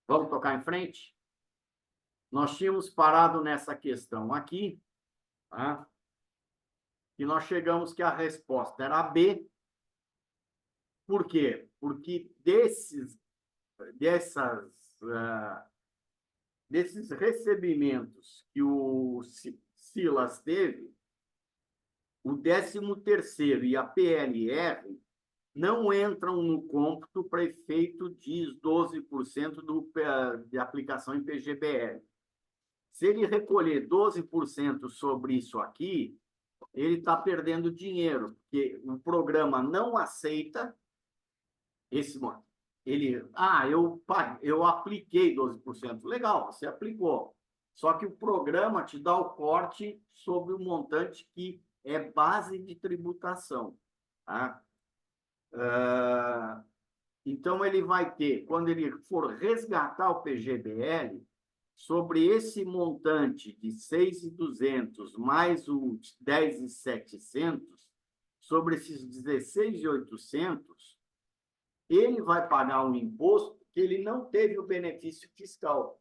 Vamos tocar em frente? Nós tínhamos parado nessa questão aqui, tá? E nós chegamos que a resposta era B. Por quê? Porque desses recebimentos que o Silas teve, o 13º e a PLR não entram no cômputo para efeito de 12% de aplicação em PGBL. Se ele recolher 12% sobre isso aqui, ele está perdendo dinheiro, porque o programa não aceita esse monte. Eu apliquei 12%. Legal, você aplicou. Só que o programa te dá o corte sobre o montante que é base de tributação. Tá? Então, ele vai ter, quando ele for resgatar o PGBL, sobre esse montante de 6.200 mais os 10.700, sobre esses 16.800, ele vai pagar um imposto que ele não teve o benefício fiscal.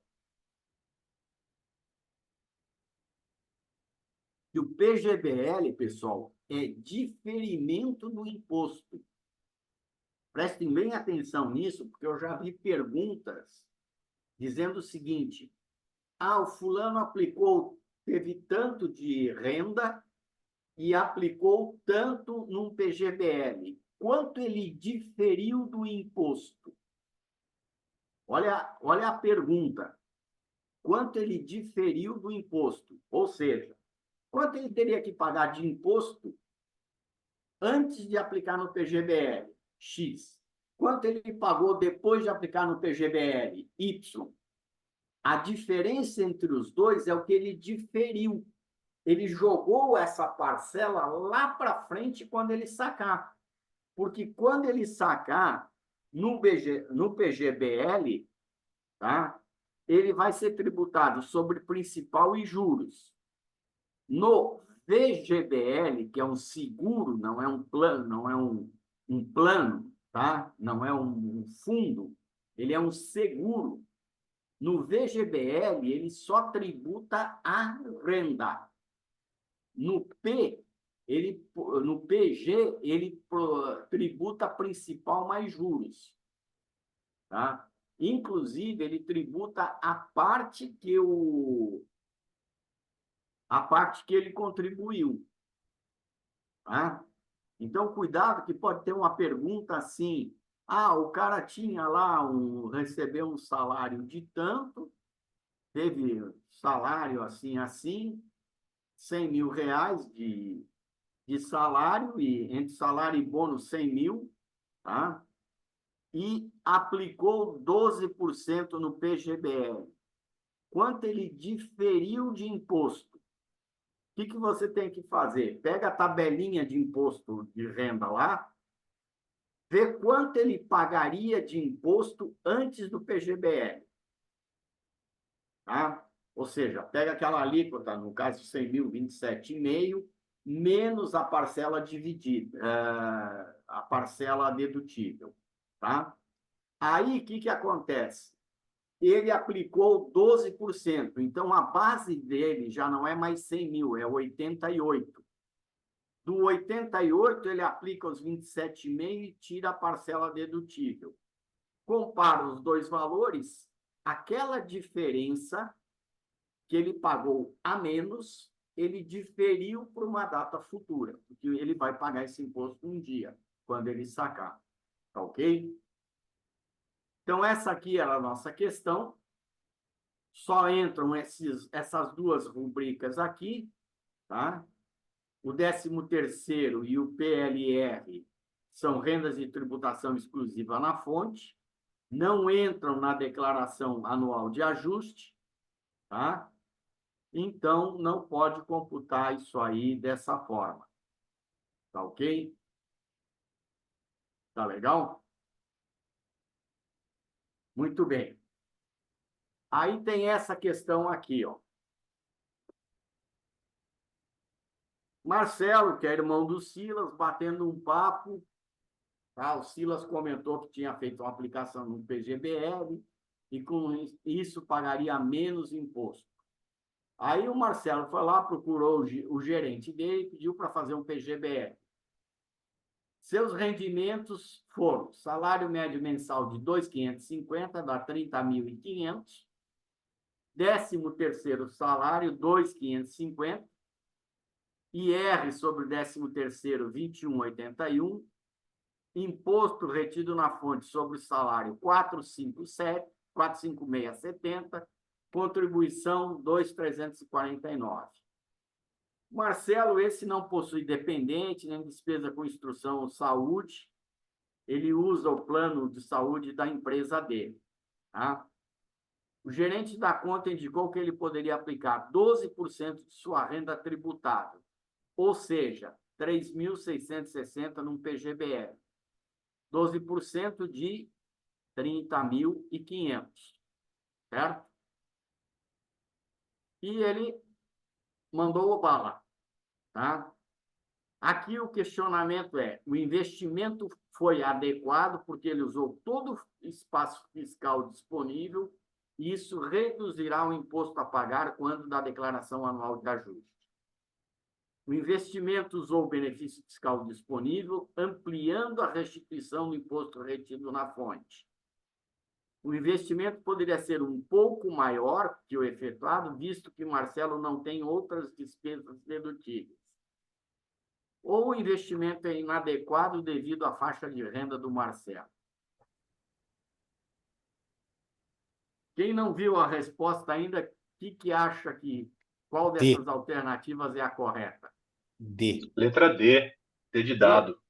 E o PGBL, pessoal, é diferimento do imposto. Prestem bem atenção nisso, porque eu já vi perguntas dizendo o seguinte: o fulano teve tanto de renda e aplicou tanto num PGBL. Quanto ele diferiu do imposto? Olha a pergunta. Quanto ele diferiu do imposto? Ou seja, quanto ele teria que pagar de imposto antes de aplicar no PGBL? X. Quanto ele pagou depois de aplicar no PGBL? Y. A diferença entre os dois é o que ele diferiu. Ele jogou essa parcela lá para frente quando ele sacar. Porque quando ele sacar no PGBL, tá? Ele vai ser tributado sobre principal e juros. No VGBL, que é um seguro, não é um plano, não é um plano, tá? Não é um fundo, ele é um seguro. No VGBL, ele só tributa a renda. No PG, ele tributa principal mais juros. Tá? Inclusive, ele tributa a parte que ele contribuiu. Tá? Então, cuidado que pode ter uma pergunta assim: o cara tinha lá recebeu um salário de tanto, teve salário assim, 100 mil reais de salário, e entre salário e bônus 100 mil, tá? E aplicou 12% no PGBL. Quanto ele diferiu de imposto? O que você tem que fazer? Pega a tabelinha de imposto de renda lá, vê quanto ele pagaria de imposto antes do PGBL. Tá? Ou seja, pega aquela alíquota, no caso 100 mil, 27,5, menos a parcela dividida, a parcela dedutível. Tá? Aí, o que acontece? Ele aplicou 12%, então a base dele já não é mais 100 mil, é 88. Do 88, ele aplica os 27,5 e tira a parcela dedutível. Compara os dois valores, aquela diferença que ele pagou a menos, ele diferiu para uma data futura, porque ele vai pagar esse imposto um dia, quando ele sacar. Tá ok? Então, essa aqui era a nossa questão. Só entram essas duas rubricas aqui, tá? O 13º e o PLR são rendas de tributação exclusiva na fonte, não entram na declaração anual de ajuste, tá? Então, não pode computar isso aí dessa forma. Tá ok? Tá legal? Muito bem. Aí tem essa questão aqui, ó. Marcelo, que é irmão do Silas, batendo um papo. Tá? O Silas comentou que tinha feito uma aplicação no PGBL. e com isso pagaria menos imposto. Aí o Marcelo foi lá, procurou o gerente dele e pediu para fazer um PGBL. Seus rendimentos foram salário médio mensal de 2.550, dá 30.500. 13º salário, 2.550. IR sobre o 13º, 21,81. Imposto retido na fonte sobre o salário, 456,70. Contribuição, 2.349. Marcelo, esse não possui dependente, nem despesa com instrução ou saúde. Ele usa o plano de saúde da empresa dele. Tá? O gerente da conta indicou que ele poderia aplicar 12% de sua renda tributável, ou seja, 3.660 num PGBL. 12% de 30.500, certo? E ele mandou o bala, tá? Aqui o questionamento é: o investimento foi adequado porque ele usou todo o espaço fiscal disponível e isso reduzirá o imposto a pagar quando da declaração anual de ajuste. O investimento usou o benefício fiscal disponível, ampliando a restituição do imposto retido na fonte. O investimento poderia ser um pouco maior que o efetuado, visto que Marcelo não tem outras despesas dedutíveis. Ou o investimento é inadequado devido à faixa de renda do Marcelo. Quem não viu a resposta ainda, o que acha que qual D. dessas alternativas é a correta? D. Letra D. D de D. dado.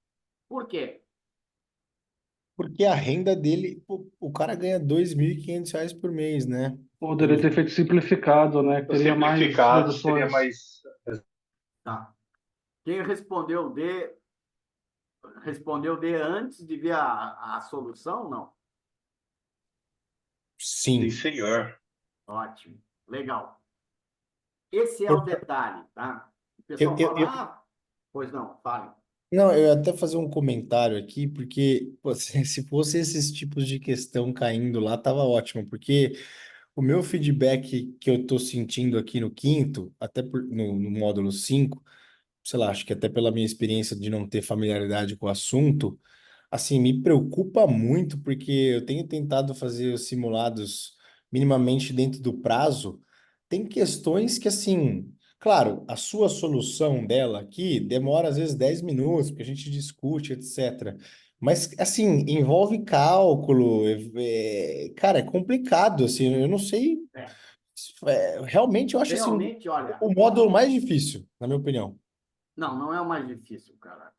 Por quê? Porque a renda dele, pô, o cara ganha R$ 2.500 por mês, né? Poderia ter feito simplificado, né? Teria mais Simplificado seria deduções. mais. Tá. Quem respondeu D antes de ver a solução? Não. Sim, Sim. senhor. Ótimo. Legal. Esse é Eu, o detalhe, tá? O eu, pessoal eu, fala, eu- pois não, fale. não, eu ia até fazer um comentário aqui, porque pô, se fosse esses tipos de questão caindo lá, tava ótimo, porque o meu feedback que eu tô sentindo aqui no quinto, até no módulo 5, sei lá, acho que até pela minha experiência de não ter familiaridade com o assunto, assim, me preocupa muito porque eu tenho tentado fazer os simulados minimamente dentro do prazo. Tem questões que, assim, claro, a sua solução dela aqui demora às vezes 10 minutos, porque a gente discute, etc. Mas, assim, envolve cálculo, cara, é complicado, assim, eu não sei. É, Realmente eu acho, assim, realmente, olha, o módulo mais difícil, na minha opinião. não é o mais difícil, cara.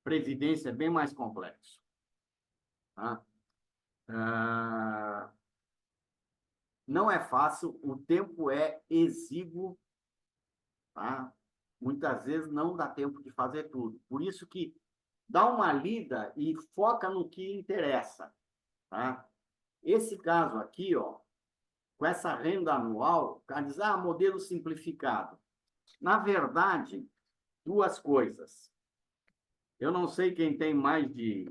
Previdência é bem mais complexo. Tá? Ah, não é fácil, o tempo é exíguo, tá? Muitas vezes não dá tempo de fazer tudo. Por isso que dá uma lida e foca no que interessa, tá? Esse caso aqui, ó, com essa renda anual, o cara diz, modelo simplificado. Na verdade, duas coisas. Eu não sei quem tem mais de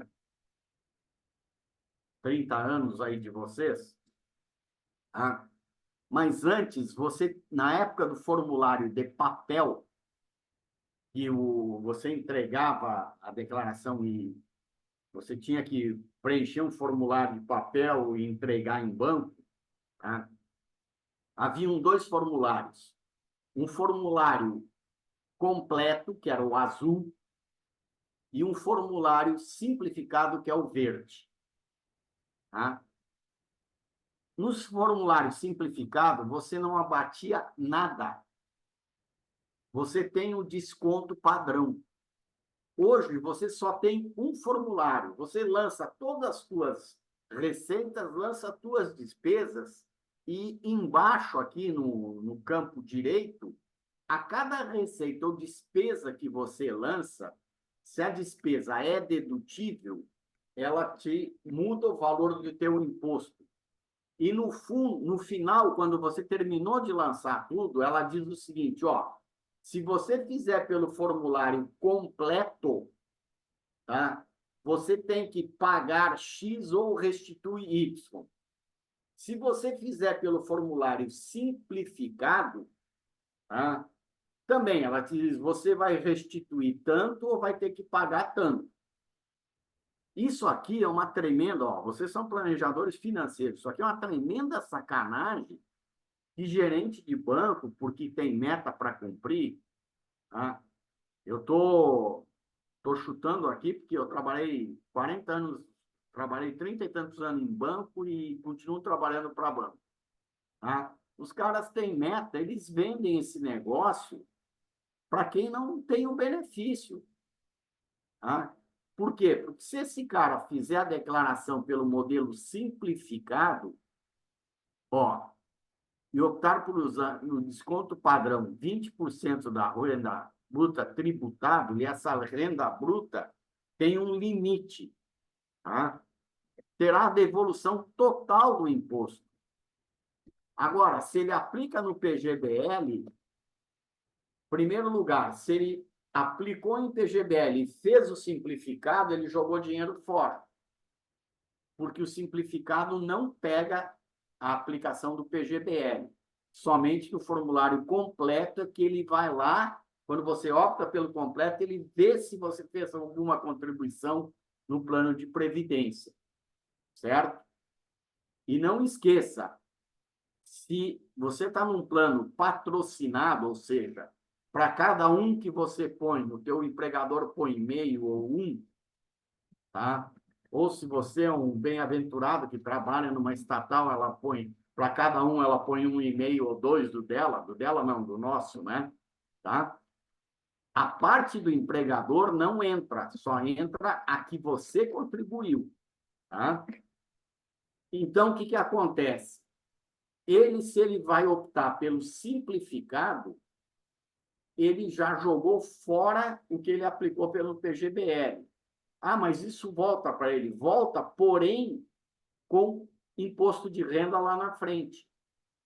30 anos aí de vocês, tá? Mas antes, na época do formulário de papel, que você entregava a declaração e você tinha que preencher um formulário de papel e entregar em banco, tá? Haviam dois formulários. Um formulário completo, que era o azul, e um formulário simplificado, que é o verde. Tá? Nos formulários simplificados, você não abatia nada. Você tem o desconto padrão. Hoje, você só tem um formulário. Você lança todas as suas receitas, lança as suas despesas e embaixo, aqui no campo direito, a cada receita ou despesa que você lança, se a despesa é dedutível, ela te muda o valor do teu imposto. E no final, quando você terminou de lançar tudo, ela diz o seguinte, ó, se você fizer pelo formulário completo, tá? você tem que pagar X ou restituir Y. Se você fizer pelo formulário simplificado, tá? Também ela te diz, você vai restituir tanto ou vai ter que pagar tanto. Isso aqui é uma tremenda, ó, vocês são planejadores financeiros, isso aqui é uma tremenda sacanagem de gerente de banco, porque tem meta para cumprir. Tá? Eu tô chutando aqui, porque eu trabalhei 40 anos, trabalhei 30 e tantos anos em banco e continuo trabalhando para banco. Tá? Os caras têm meta, eles vendem esse negócio para quem não tem o benefício. Tá? Por quê? Porque se esse cara fizer a declaração pelo modelo simplificado, ó, e optar por usar no desconto padrão 20% da renda bruta tributável, e essa renda bruta tem um limite, tá? Terá devolução total do imposto. Agora, se ele aplica no PGBL, primeiro lugar, se ele aplicou em PGBL e fez o simplificado, ele jogou dinheiro fora. Porque o simplificado não pega a aplicação do PGBL. Somente o formulário completo que ele vai lá, quando você opta pelo completo, ele vê se você fez alguma contribuição no plano de previdência. Certo? E não esqueça, se você está num plano patrocinado, ou seja, para cada um que você põe, o teu empregador põe meio ou um, tá? Ou se você é um bem-aventurado que trabalha numa estatal, ela põe, para cada um, ela põe 1,5 ou 2 do dela não, do nosso, né? Tá? A parte do empregador não entra, só entra a que você contribuiu, tá? Então, o que acontece? Se ele vai optar pelo simplificado, ele já jogou fora o que ele aplicou pelo PGBL. Ah, mas isso volta para ele. Volta, porém, com imposto de renda lá na frente.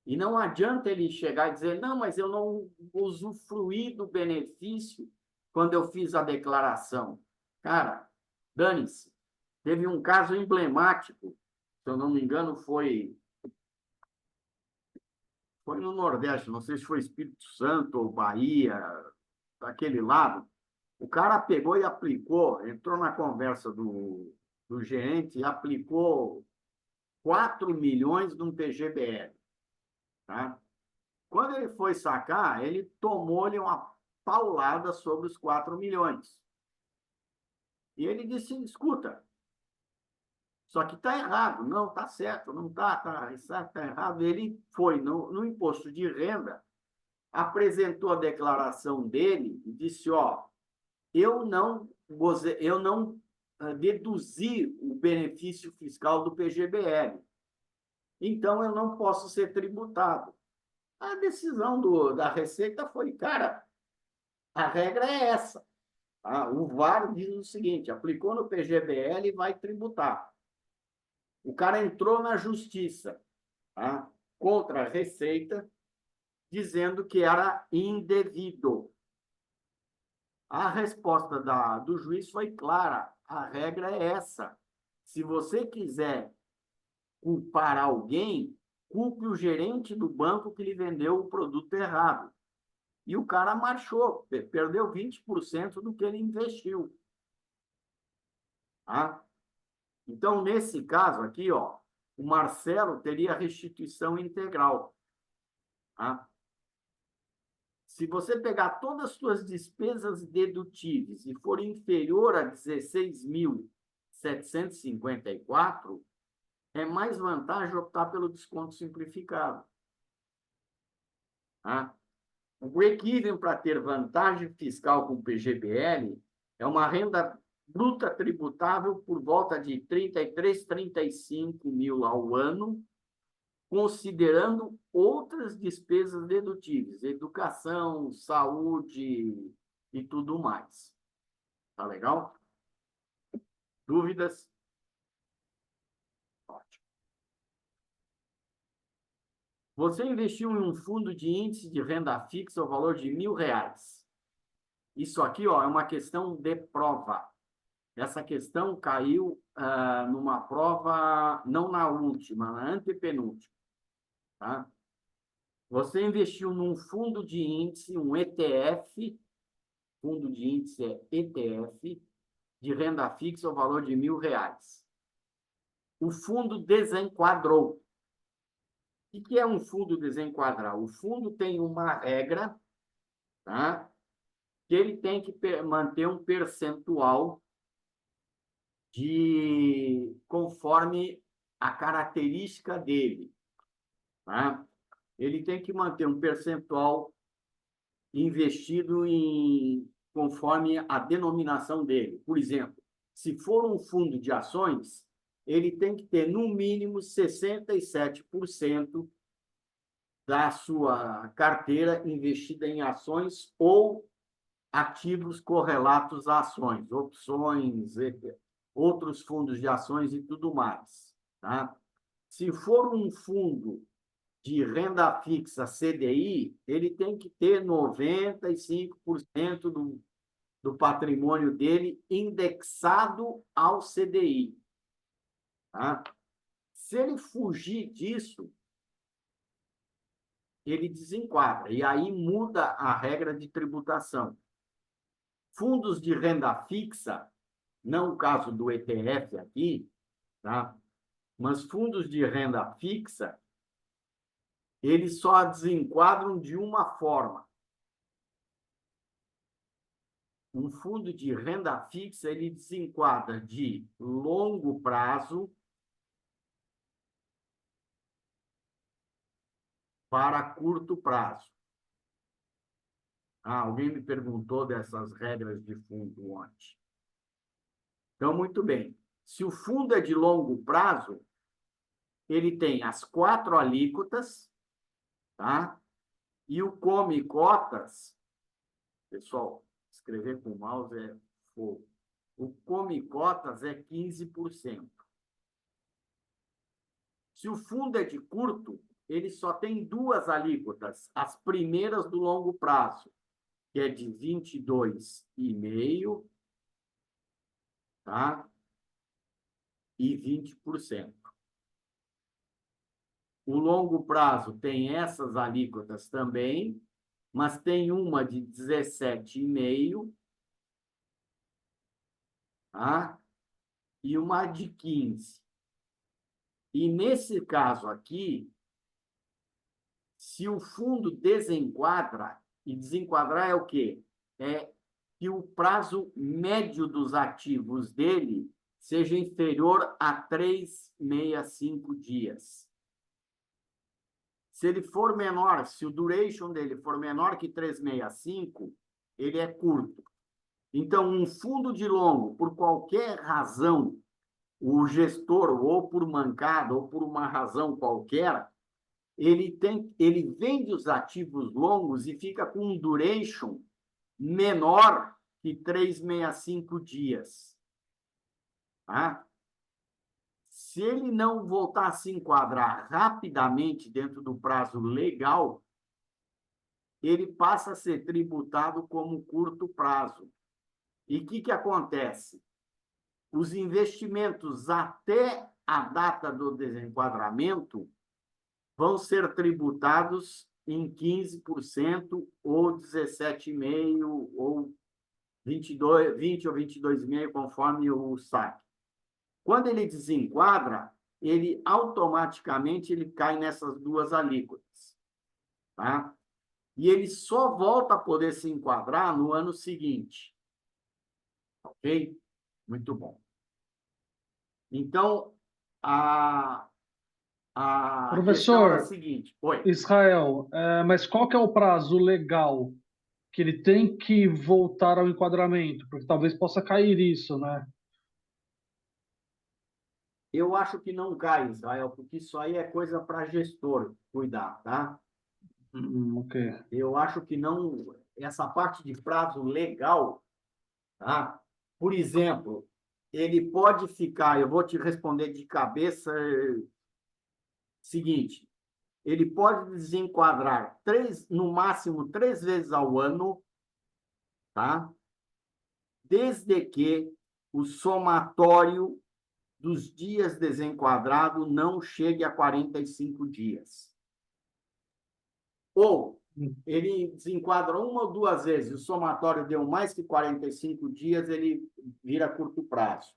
E não adianta ele chegar e dizer, não, mas eu não usufruí do benefício quando eu fiz a declaração. Cara, dane-se. Teve um caso emblemático, se eu não me engano, foi no Nordeste, não sei se foi Espírito Santo ou Bahia, daquele lado. O cara pegou e aplicou, entrou na conversa do gerente e aplicou 4 milhões num PGBL. Tá? Quando ele foi sacar, ele tomou-lhe uma paulada sobre os 4 milhões. E ele disse, escuta, só que está errado. Não, está certo, não está errado. Ele foi no imposto de renda, apresentou a declaração dele e disse, ó, eu não deduzi o benefício fiscal do PGBL. Então, eu não posso ser tributado. A decisão da Receita foi, cara, a regra é essa. Tá? O VAR diz o seguinte, aplicou no PGBL e vai tributar. O cara entrou na justiça, tá? Contra a Receita, dizendo que era indevido. A resposta do juiz foi clara. A regra é essa. Se você quiser culpar alguém, culpe o gerente do banco que lhe vendeu o produto errado. E o cara marchou, perdeu 20% do que ele investiu. Tá? Então, nesse caso aqui, ó, o Marcelo teria restituição integral. Tá? Se você pegar todas as suas despesas dedutíveis e for inferior a 16.754, é mais vantagem optar pelo desconto simplificado. Tá? O break-even para ter vantagem fiscal com o PGBL é uma renda bruta tributável por volta de 33, 35 mil ao ano, considerando outras despesas dedutíveis, educação, saúde e tudo mais. Tá legal? Dúvidas? Ótimo. Você investiu em um fundo de índice de renda fixa ao valor de R$ 1.000. Isso aqui, ó, é uma questão de prova. Essa questão caiu numa prova, não na última, na antepenúltima. Tá? Você investiu num fundo de índice, um ETF, fundo de índice é ETF, de renda fixa ao valor de R$ 1.000. O fundo desenquadrou. O que é um fundo desenquadrar? O fundo tem uma regra, tá? Que ele tem que manter um percentual conforme a característica dele. Tá? Ele tem que manter um percentual investido conforme a denominação dele. Por exemplo, se for um fundo de ações, ele tem que ter, no mínimo, 67% da sua carteira investida em ações ou ativos correlatos a ações, opções, outros fundos de ações e tudo mais. Tá? Se for um fundo de renda fixa CDI, ele tem que ter 95% do patrimônio dele indexado ao CDI. Tá? Se ele fugir disso, ele desenquadra, e aí muda a regra de tributação. Fundos de renda fixa, não o caso do ETF aqui, tá? Mas fundos de renda fixa, eles só desenquadram de uma forma. Um fundo de renda fixa, ele desenquadra de longo prazo para curto prazo. Alguém me perguntou dessas regras de fundo ontem. Então, muito bem. Se o fundo é de longo prazo, ele tem as 4 alíquotas, tá? E o come cotas, pessoal, escrever com mouse é fogo. O come cotas é 15%. Se o fundo é de curto, ele só tem 2 alíquotas, as primeiras do longo prazo, que é de 22,5%, tá? E 20%. O longo prazo tem essas alíquotas também, mas tem uma de 17,5%, tá? E uma de 15%. E nesse caso aqui, se o fundo desenquadra, e desenquadrar é o quê? É que o prazo médio dos ativos dele seja inferior a 365 dias. Se ele for menor, se o duration dele for menor que 365, ele é curto. Então, um fundo de longo, por qualquer razão, o gestor, ou por mancada, ou por uma razão qualquer, ele vende os ativos longos e fica com um duration menor que 365 dias. Tá? Se ele não voltar a se enquadrar rapidamente dentro do prazo legal, ele passa a ser tributado como curto prazo. E o que acontece? Os investimentos até a data do desenquadramento vão ser tributados em 15% ou 17,5% ou 20 ou 22,5%, conforme o saque. Quando ele desenquadra, ele automaticamente cai nessas 2 alíquotas. Tá? E ele só volta a poder se enquadrar no ano seguinte. Ok? Muito bom. Então, a questão é a Professor seguinte. Oi. Israel, mas qual que é o prazo legal que ele tem que voltar ao enquadramento? Porque talvez possa cair isso, né? Eu acho que não cai, Israel, porque isso aí é coisa para gestor cuidar, tá? Ok. Eu acho que não. Essa parte de prazo legal, tá? Por exemplo, ele pode ficar, eu vou te responder de cabeça, seguinte, ele pode desenquadrar no máximo 3 vezes ao ano, tá? Desde que o somatório dos dias desenquadrados não chegue a 45 dias. Ou ele desenquadra uma ou duas vezes, o somatório deu mais que 45 dias, ele vira curto prazo.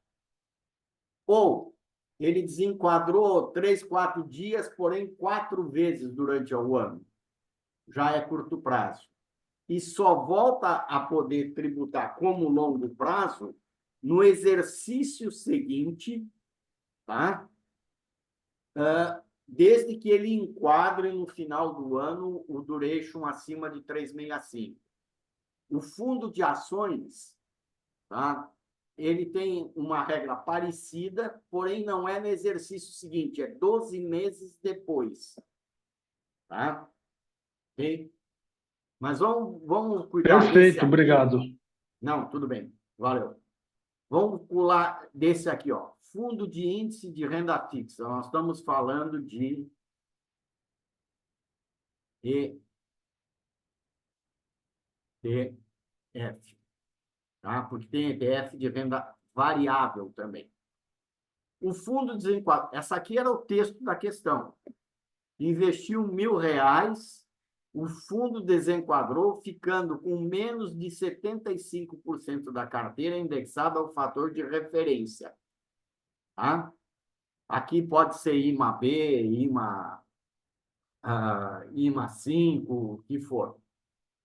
Ou ele desenquadrou 3, 4 dias, porém 4 vezes durante o ano. Já é curto prazo. E só volta a poder tributar como longo prazo no exercício seguinte, tá? Desde que ele enquadre no final do ano o duration acima de 365. O fundo de ações, tá? Ele tem uma regra parecida, porém não é no exercício seguinte, é 12 meses depois. Tá? Ok? Mas vamos cuidar desse Perfeito, aqui. obrigado. Não, tudo bem, valeu. Vamos pular desse aqui, ó. Fundo de índice de renda fixa. Nós estamos falando de ETF, tá? Porque tem ETF de renda variável também. O fundo desenquadrado, essa aqui era o texto da questão. Investiu R$ 1.000, o fundo desenquadrou, ficando com menos de 75% da carteira indexada ao fator de referência. Tá? Aqui pode ser IMA-B, IMA5, o que for.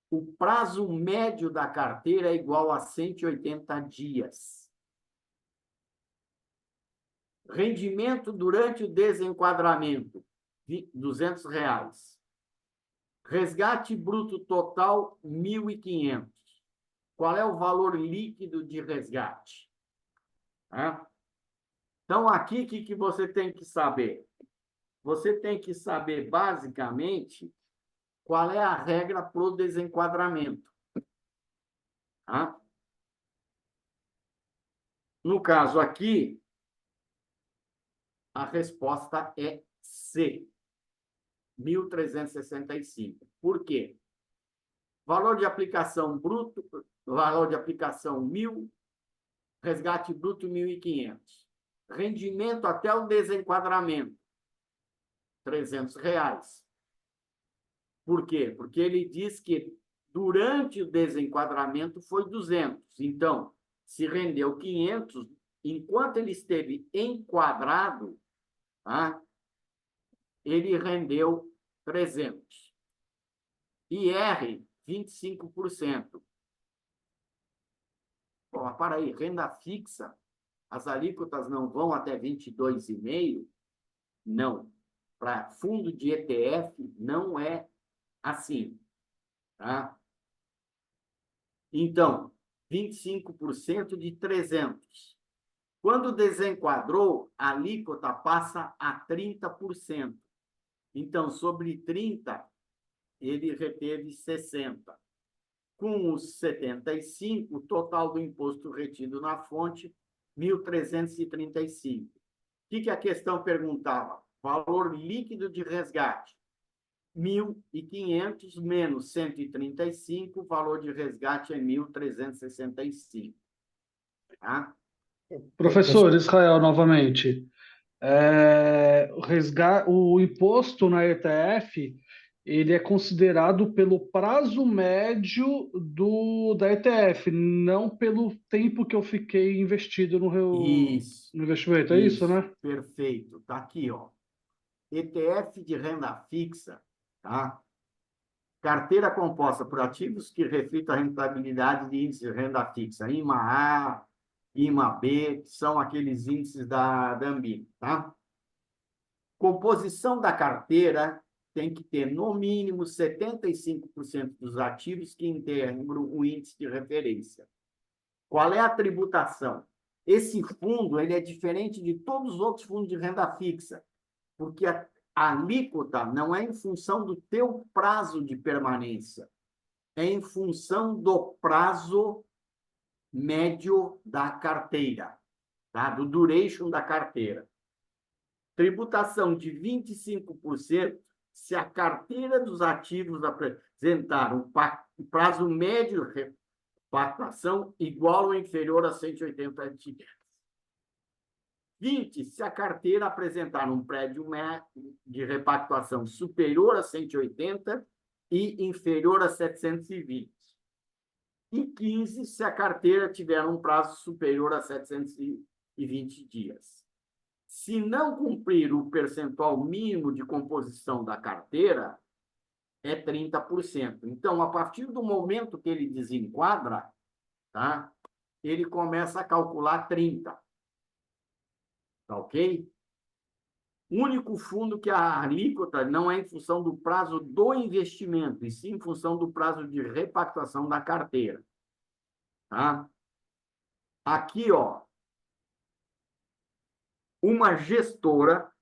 O prazo médio da carteira é igual a 180 dias. Rendimento durante o desenquadramento, R$ 200. Resgate bruto total, 1.500. Qual é o valor líquido de resgate? Então, aqui, o que você tem que saber? Você tem que saber, basicamente, qual é a regra para o desenquadramento. No caso aqui, a resposta é C, 1.365. Por quê? Valor de aplicação bruto, valor de aplicação 1.000, resgate bruto 1.500. Rendimento até o desenquadramento, R$ 300. Por quê? Porque ele diz que durante o desenquadramento foi 200. Então, se rendeu 500, enquanto ele esteve enquadrado, ele rendeu 300. IR, 25%. Pô, para aí, renda fixa, as alíquotas não vão até 22,5%? Não. Para fundo de ETF, não é assim. Tá? Então, 25% de 300. Quando desenquadrou, a alíquota passa a 30%. Então, sobre 30%, ele reteve 60%. Com os 75%, o total do imposto retido na fonte, 1.335. O que a questão perguntava? Valor líquido de resgate, 1.500 menos 135, o valor de resgate é 1.365. Tá? Professor Israel, novamente. O imposto na ETF, ele é considerado pelo prazo médio da ETF, não pelo tempo que eu fiquei investido no investimento. É isso, né? Perfeito. Está aqui, ó. ETF de renda fixa, tá? Carteira composta por ativos que reflitam a rentabilidade de índices de renda fixa, IMA-A, IMA-B, que são aqueles índices da Anbim, tá? Composição da carteira tem que ter, no mínimo, 75% dos ativos que integram o índice de referência. Qual é a tributação? Esse fundo ele é diferente de todos os outros fundos de renda fixa, porque a alíquota não é em função do teu prazo de permanência, é em função do prazo médio da carteira, tá? Do duration da carteira. Tributação de 25% se a carteira dos ativos apresentar um prazo médio repactuação igual ou inferior a 180 dias. 20, se a carteira apresentar um prédio de repactuação superior a 180 e inferior a 720. E 15, se a carteira tiver um prazo superior a 720 dias. Se não cumprir o percentual mínimo de composição da carteira, é 30%. Então, a partir do momento que ele desenquadra, tá? Ele começa a calcular 30%. Tá ok? O único fundo que a alíquota não é em função do prazo do investimento, e sim em função do prazo de repactuação da carteira. Tá? Aqui, ó, uma gestora,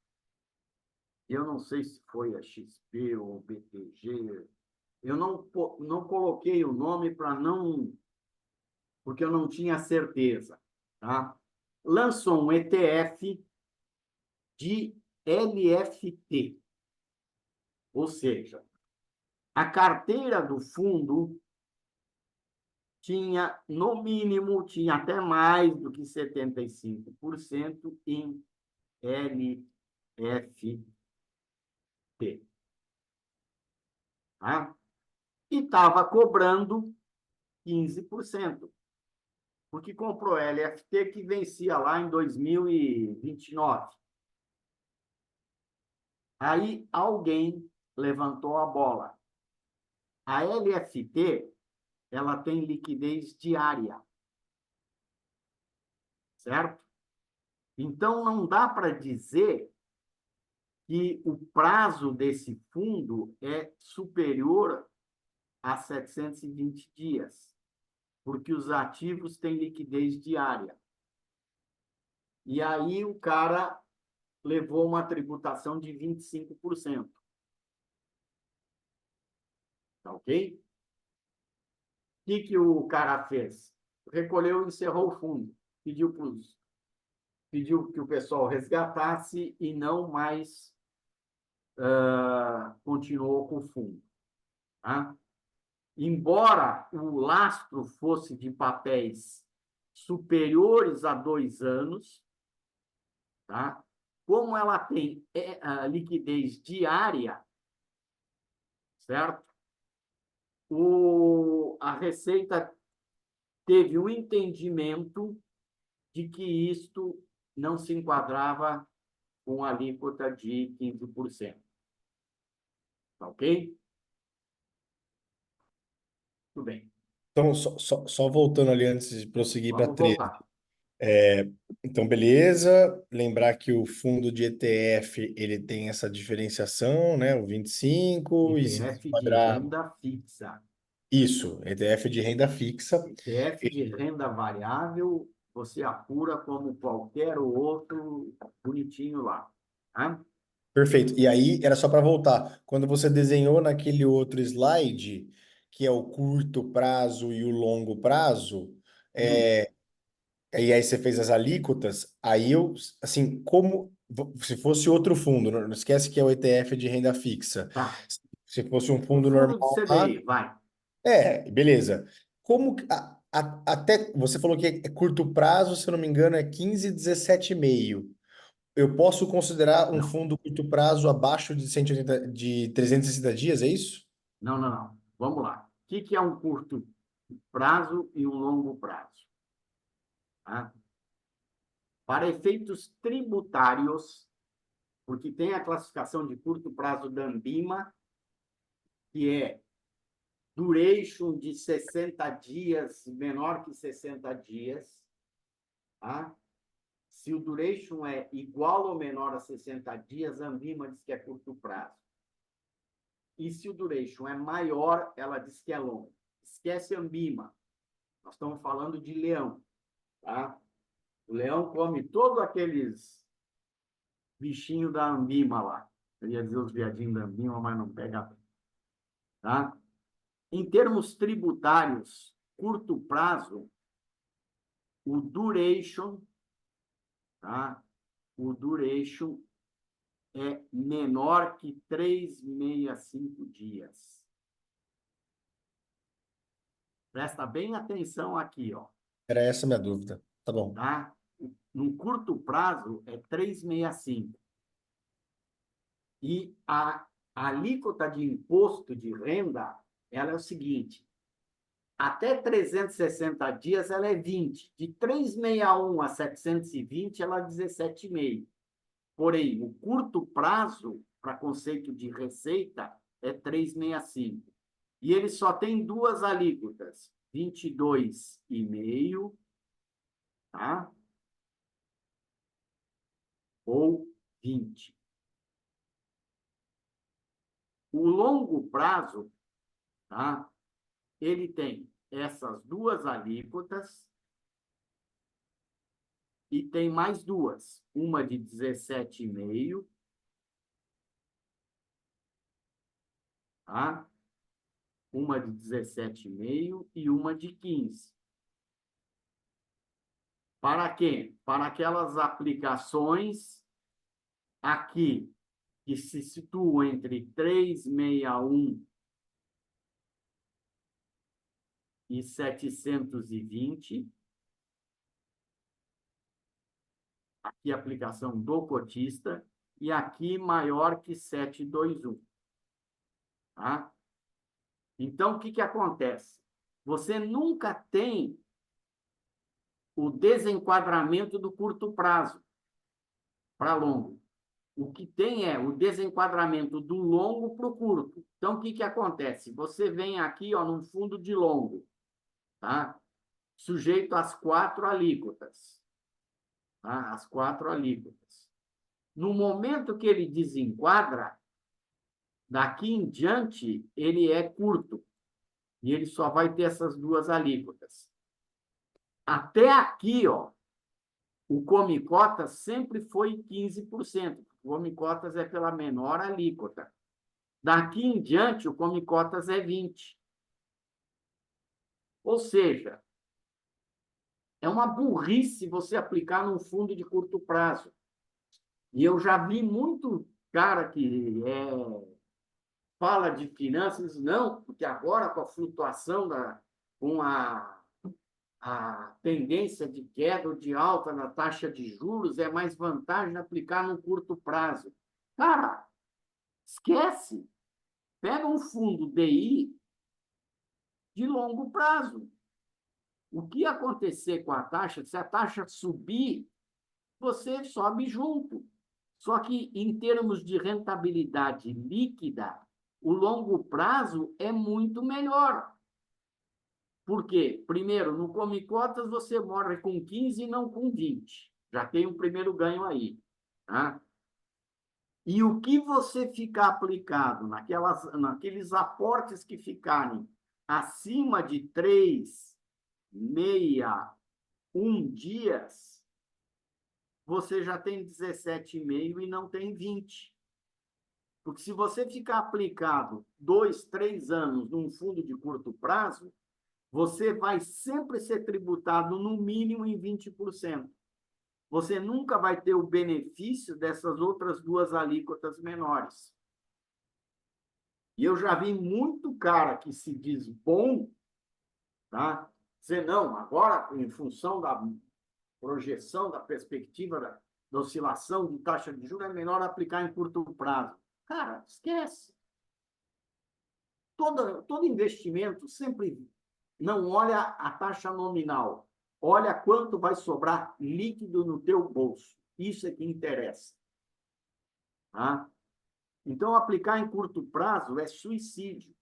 eu não sei se foi a XP ou o BTG, eu não coloquei o nome para não, porque eu não tinha certeza, tá? Lançou um ETF de LFT, ou seja, a carteira do fundo tinha, no mínimo, tinha até mais do que 75% em LFT. Tá? E estava cobrando 15%, porque comprou LFT que vencia lá em 2029. Aí alguém levantou a bola. A LFT, ela tem liquidez diária, certo? Então, não dá para dizer que o prazo desse fundo é superior a 720 dias, porque os ativos têm liquidez diária. E aí o cara levou uma tributação de 25%. Tá ok? O que o cara fez? Recolheu e encerrou o fundo. Pediu que o pessoal resgatasse e não mais continuou com o fundo. Tá? Embora o lastro fosse de papéis superiores a 2 anos, tá? Como ela tem a liquidez diária, certo? A Receita teve o entendimento de que isto não se enquadrava com a alíquota de 15%. Tá ok? Tudo bem. Então, só voltando ali antes de prosseguir para Vamos 13. voltar. Então, beleza. Lembrar que o fundo de ETF ele tem essa diferenciação, né? O 25, e se ETF de enquadrar. renda fixa. Isso, ETF de renda fixa. ETF de renda variável, você apura como qualquer outro bonitinho lá. Tá? Perfeito. E aí, era só para voltar. Quando você desenhou naquele outro slide, que é o curto prazo e o longo prazo, e aí você fez as alíquotas, aí eu, assim, se fosse outro fundo, não esquece que é o ETF de renda fixa. Tá. Se fosse um O fundo fundo de normal lá, CDI, vai. beleza. Até você falou que é curto prazo, se eu não me engano, é 15, 17,5. Eu posso considerar um Não, fundo curto prazo abaixo de 180, de 360 dias, é isso? não. Vamos lá. O que é um curto prazo e um longo prazo? Tá? Para efeitos tributários, porque tem a classificação de curto prazo da Anbima, que é duration de 60 dias, menor que 60 dias. Tá? Se o duration é igual ou menor a 60 dias, a Anbima diz que é curto prazo. E se o duration é maior, ela diz que é longo. Esquece a Anbima. Nós estamos falando de leão. Tá? O leão come todos aqueles bichinhos da Anbima lá. Eu ia dizer os viadinhos da Anbima, mas não pega bem. Tá? Em termos tributários, curto prazo, o duration, tá? O duration é menor que 365 dias. Presta bem atenção aqui, ó, Era essa a minha dúvida. Tá bom. tá? No curto prazo é 3,65. E a alíquota de imposto de renda, ela é o seguinte, até 360 dias ela é 20. De 361 a 720, ela é 17,5. Porém, o curto prazo, para conceito de receita, é 3,65. E ele só tem duas alíquotas, 22,5, tá? Ou 20. O longo prazo, tá? Ele tem essas duas alíquotas e tem mais duas, uma de 17,5, tá? Uma de 17,5 e uma de 15. Para quê? Para aquelas aplicações aqui que se situam entre 361 e 720. Aqui a aplicação do cotista e aqui maior que 721. Tá? Então, o que acontece? Você nunca tem o desenquadramento do curto prazo para longo. O que tem é o desenquadramento do longo para o curto. Então, o que acontece? Você vem aqui, ó, num fundo de longo, tá? Sujeito às 4 alíquotas. Tá? As 4 alíquotas. No momento que ele desenquadra, daqui em diante, ele é curto. E ele só vai ter essas duas alíquotas. Até aqui, ó, o Come-Cotas sempre foi 15%. O Come-Cotas é pela menor alíquota. Daqui em diante, o Come-Cotas é 20%. Ou seja, é uma burrice você aplicar num fundo de curto prazo. E eu já vi muito cara que fala de finanças, não, porque agora com a flutuação, com a tendência de queda ou de alta na taxa de juros, é mais vantagem aplicar no curto prazo. Cara, esquece. Pega um fundo DI de longo prazo. O que acontecer com a taxa, se a taxa subir, você sobe junto. Só que, em termos de rentabilidade líquida, o longo prazo é muito melhor. Por quê? Primeiro, no Come Cotas você morre com 15 e não com 20. Já tem um primeiro ganho aí. Tá? E o que você ficar aplicado naqueles aportes que ficarem acima de 3,61 dias, você já tem 17,5 e não tem 20. Porque se você ficar aplicado 2, 3 anos num fundo de curto prazo, você vai sempre ser tributado no mínimo em 20%. Você nunca vai ter o benefício dessas outras duas alíquotas menores. E eu já vi muito cara que se diz bom, tá? Dizer, não, agora, em função da projeção, da perspectiva da oscilação de taxa de juros, é melhor aplicar em curto prazo. Cara, esquece. Todo investimento sempre não olha a taxa nominal, olha quanto vai sobrar líquido no teu bolso. Isso é que interessa. Tá? Então, aplicar em curto prazo é suicídio.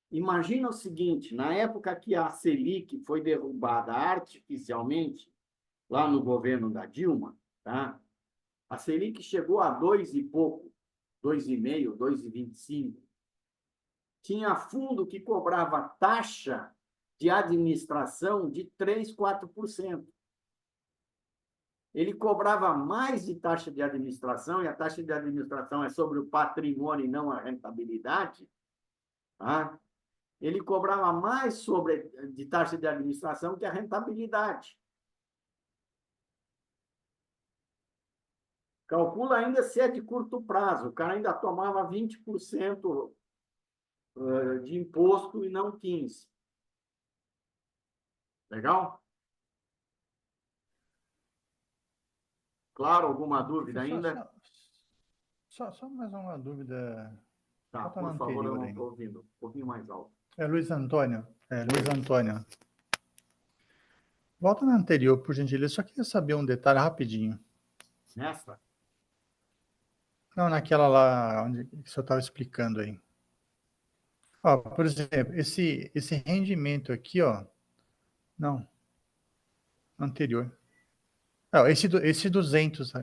Imagina o seguinte, na época que a Selic foi derrubada artificialmente, lá no governo da Dilma, tá? A Selic chegou a 2 e pouco, 2,5, 2,25. Tinha fundo que cobrava taxa de administração de 3%, 4%. Ele cobrava mais de taxa de administração, e a taxa de administração é sobre o patrimônio e não a rentabilidade, tá? Ele cobrava mais de taxa de administração que a rentabilidade. Calcula ainda se é de curto prazo. O cara ainda tomava 20% de imposto e não 15%. Legal? Claro, alguma dúvida ainda? Só mais uma dúvida. Tá, Volta na por favor, eu anterior não aí. estou ouvindo. Um pouquinho mais alto. É Luiz Antônio. Luiz Antônio. Volta na anterior, por gentileza. Só queria saber um detalhe rapidinho. Nesta? Não, naquela lá onde o senhor estava explicando aí. Ó, por exemplo, esse rendimento aqui, ó. Não. Anterior. Não, esse 200.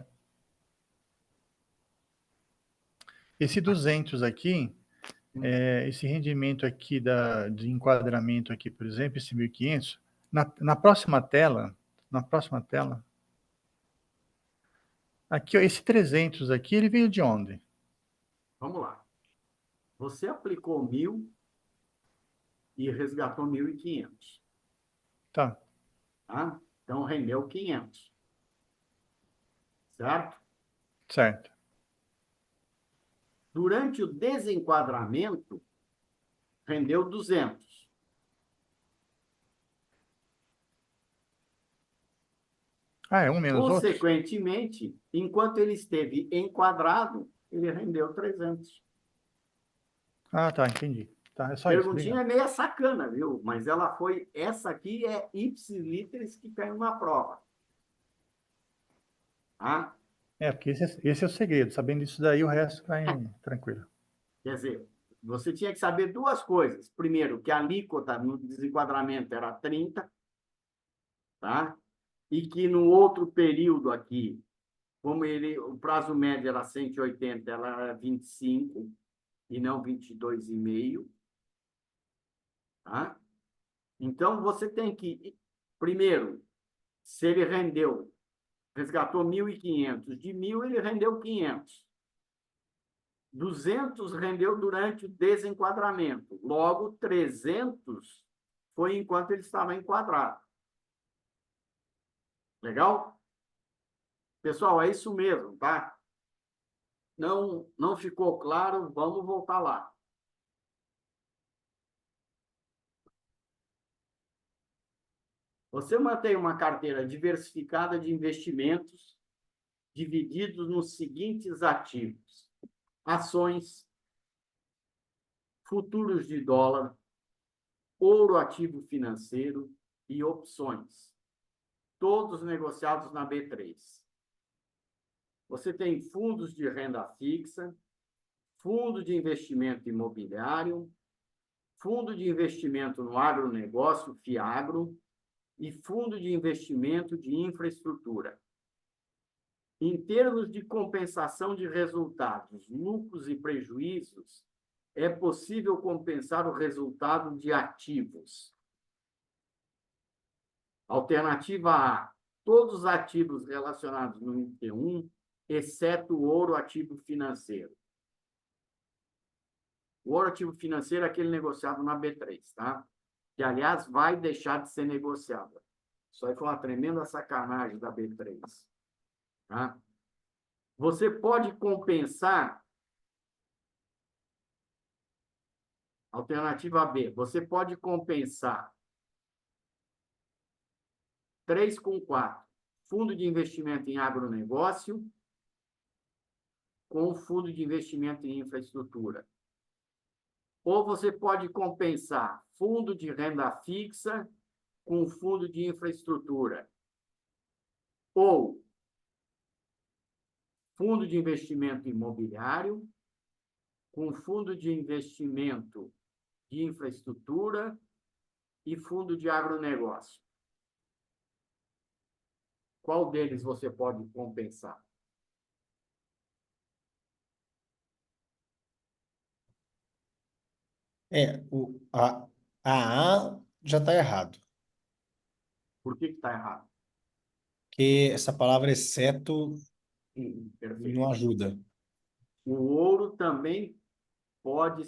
Esse 200 aqui, esse rendimento aqui de enquadramento aqui, por exemplo, esse 1.500, na próxima tela, aqui, ó, esse 300 aqui, ele veio de onde? Vamos lá. Você aplicou 1.000 e resgatou 1.500, Tá, tá? Então, rendeu 500, certo? certo. Durante o desenquadramento, rendeu 200. Ah, é um menos outro? Consequentemente, enquanto ele esteve enquadrado, ele rendeu 300. Ah, tá, entendi. Tá, é só isso, Perguntinha é obrigado. meia sacana, viu? Mas ela foi... Essa aqui é ipsiliteris que caiu na prova. Tá? Porque esse é o segredo. Sabendo disso daí, o resto vai tranquilo. Quer dizer, você tinha que saber duas coisas. Primeiro, que a alíquota no desenquadramento era 30, tá? E que no outro período aqui, como o prazo médio era 180, ela era 25 e não 22,5, tá? Então, você tem que, primeiro, se ele resgatou 1.500, de 1.000 ele rendeu 500. 200 rendeu durante o desenquadramento. Logo, 300 foi enquanto ele estava enquadrado. Legal? Pessoal, é isso mesmo, tá? Não ficou claro? Vamos voltar lá. Você mantém uma carteira diversificada de investimentos divididos nos seguintes ativos: ações, futuros de dólar, ouro ativo financeiro e opções, todos negociados na B3. Você tem fundos de renda fixa, fundo de investimento imobiliário, fundo de investimento no agronegócio, FIAGRO, e fundo de investimento de infraestrutura. Em termos de compensação de resultados, lucros e prejuízos, é possível compensar o resultado de ativos. Alternativa A: todos os ativos relacionados no MT1, exceto o ouro ativo financeiro. O ouro ativo financeiro é aquele negociado na B3, tá? Que, aliás, vai deixar de ser negociado. Isso aí foi uma tremenda sacanagem da B3. Tá? Você pode compensar. Alternativa B: você pode compensar 3 com 4. Fundo de investimento em agronegócio com fundo de investimento em infraestrutura. Ou você pode compensar fundo de renda fixa com fundo de infraestrutura. Ou fundo de investimento imobiliário com fundo de investimento de infraestrutura e fundo de agronegócio. Qual deles você pode compensar? A A já está errado, Por que está errado? porque essa palavra exceto Perfeito. não ajuda. O ouro também pode,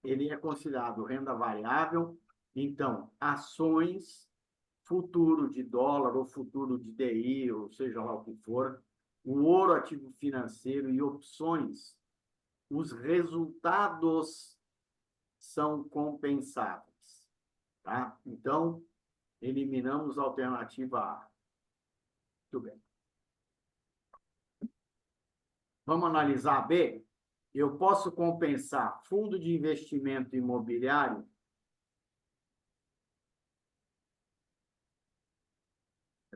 ele é considerado renda variável. Então, ações, futuro de dólar ou futuro de DI, ou seja lá o que for, o ouro ativo financeiro e opções, os resultados são compensáveis, tá? Então, Eliminamos a alternativa A. Muito bem. Vamos analisar a B? Eu posso compensar fundo de investimento imobiliário.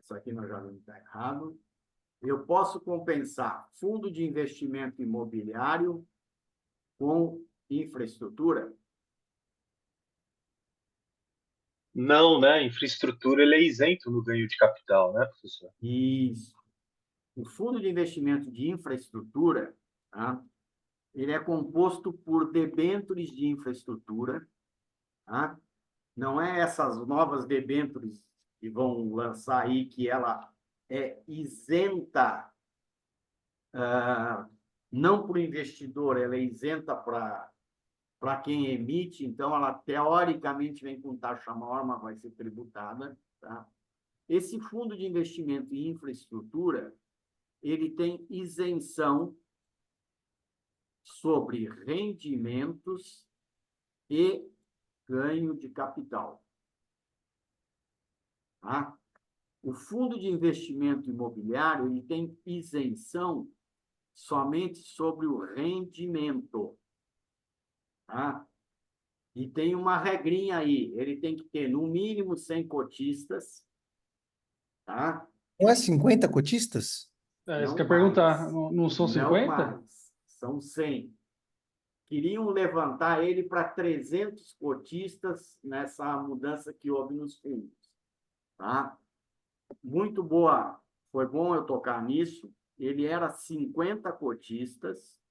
Isso aqui nós já vimos que está errado. Eu posso compensar fundo de investimento imobiliário com infraestrutura? Não, né? Infraestrutura ele é isento no ganho de capital, né, professor? Isso. O fundo de investimento de infraestrutura, tá? Ele é composto por debêntures de infraestrutura, tá? Não é essas novas debêntures que vão lançar aí, que ela é isenta, não para o investidor, ela é isenta para quem emite, então ela teoricamente vem com taxa maior, mas vai ser tributada, tá? Esse fundo de investimento em infraestrutura, ele tem isenção sobre rendimentos e ganho de capital. Tá? O fundo de investimento imobiliário ele tem isenção somente sobre o rendimento. Tá? E tem uma regrinha aí, ele tem que ter no mínimo 100 cotistas, tá? Não é 50 cotistas? É isso Não que eu ia perguntar. mais. Não são Não 50? mais, são 100. Queriam levantar ele para 300 cotistas nessa mudança que houve nos fundos. Tá? Muito boa, foi bom eu tocar nisso. Ele era 50 cotistas,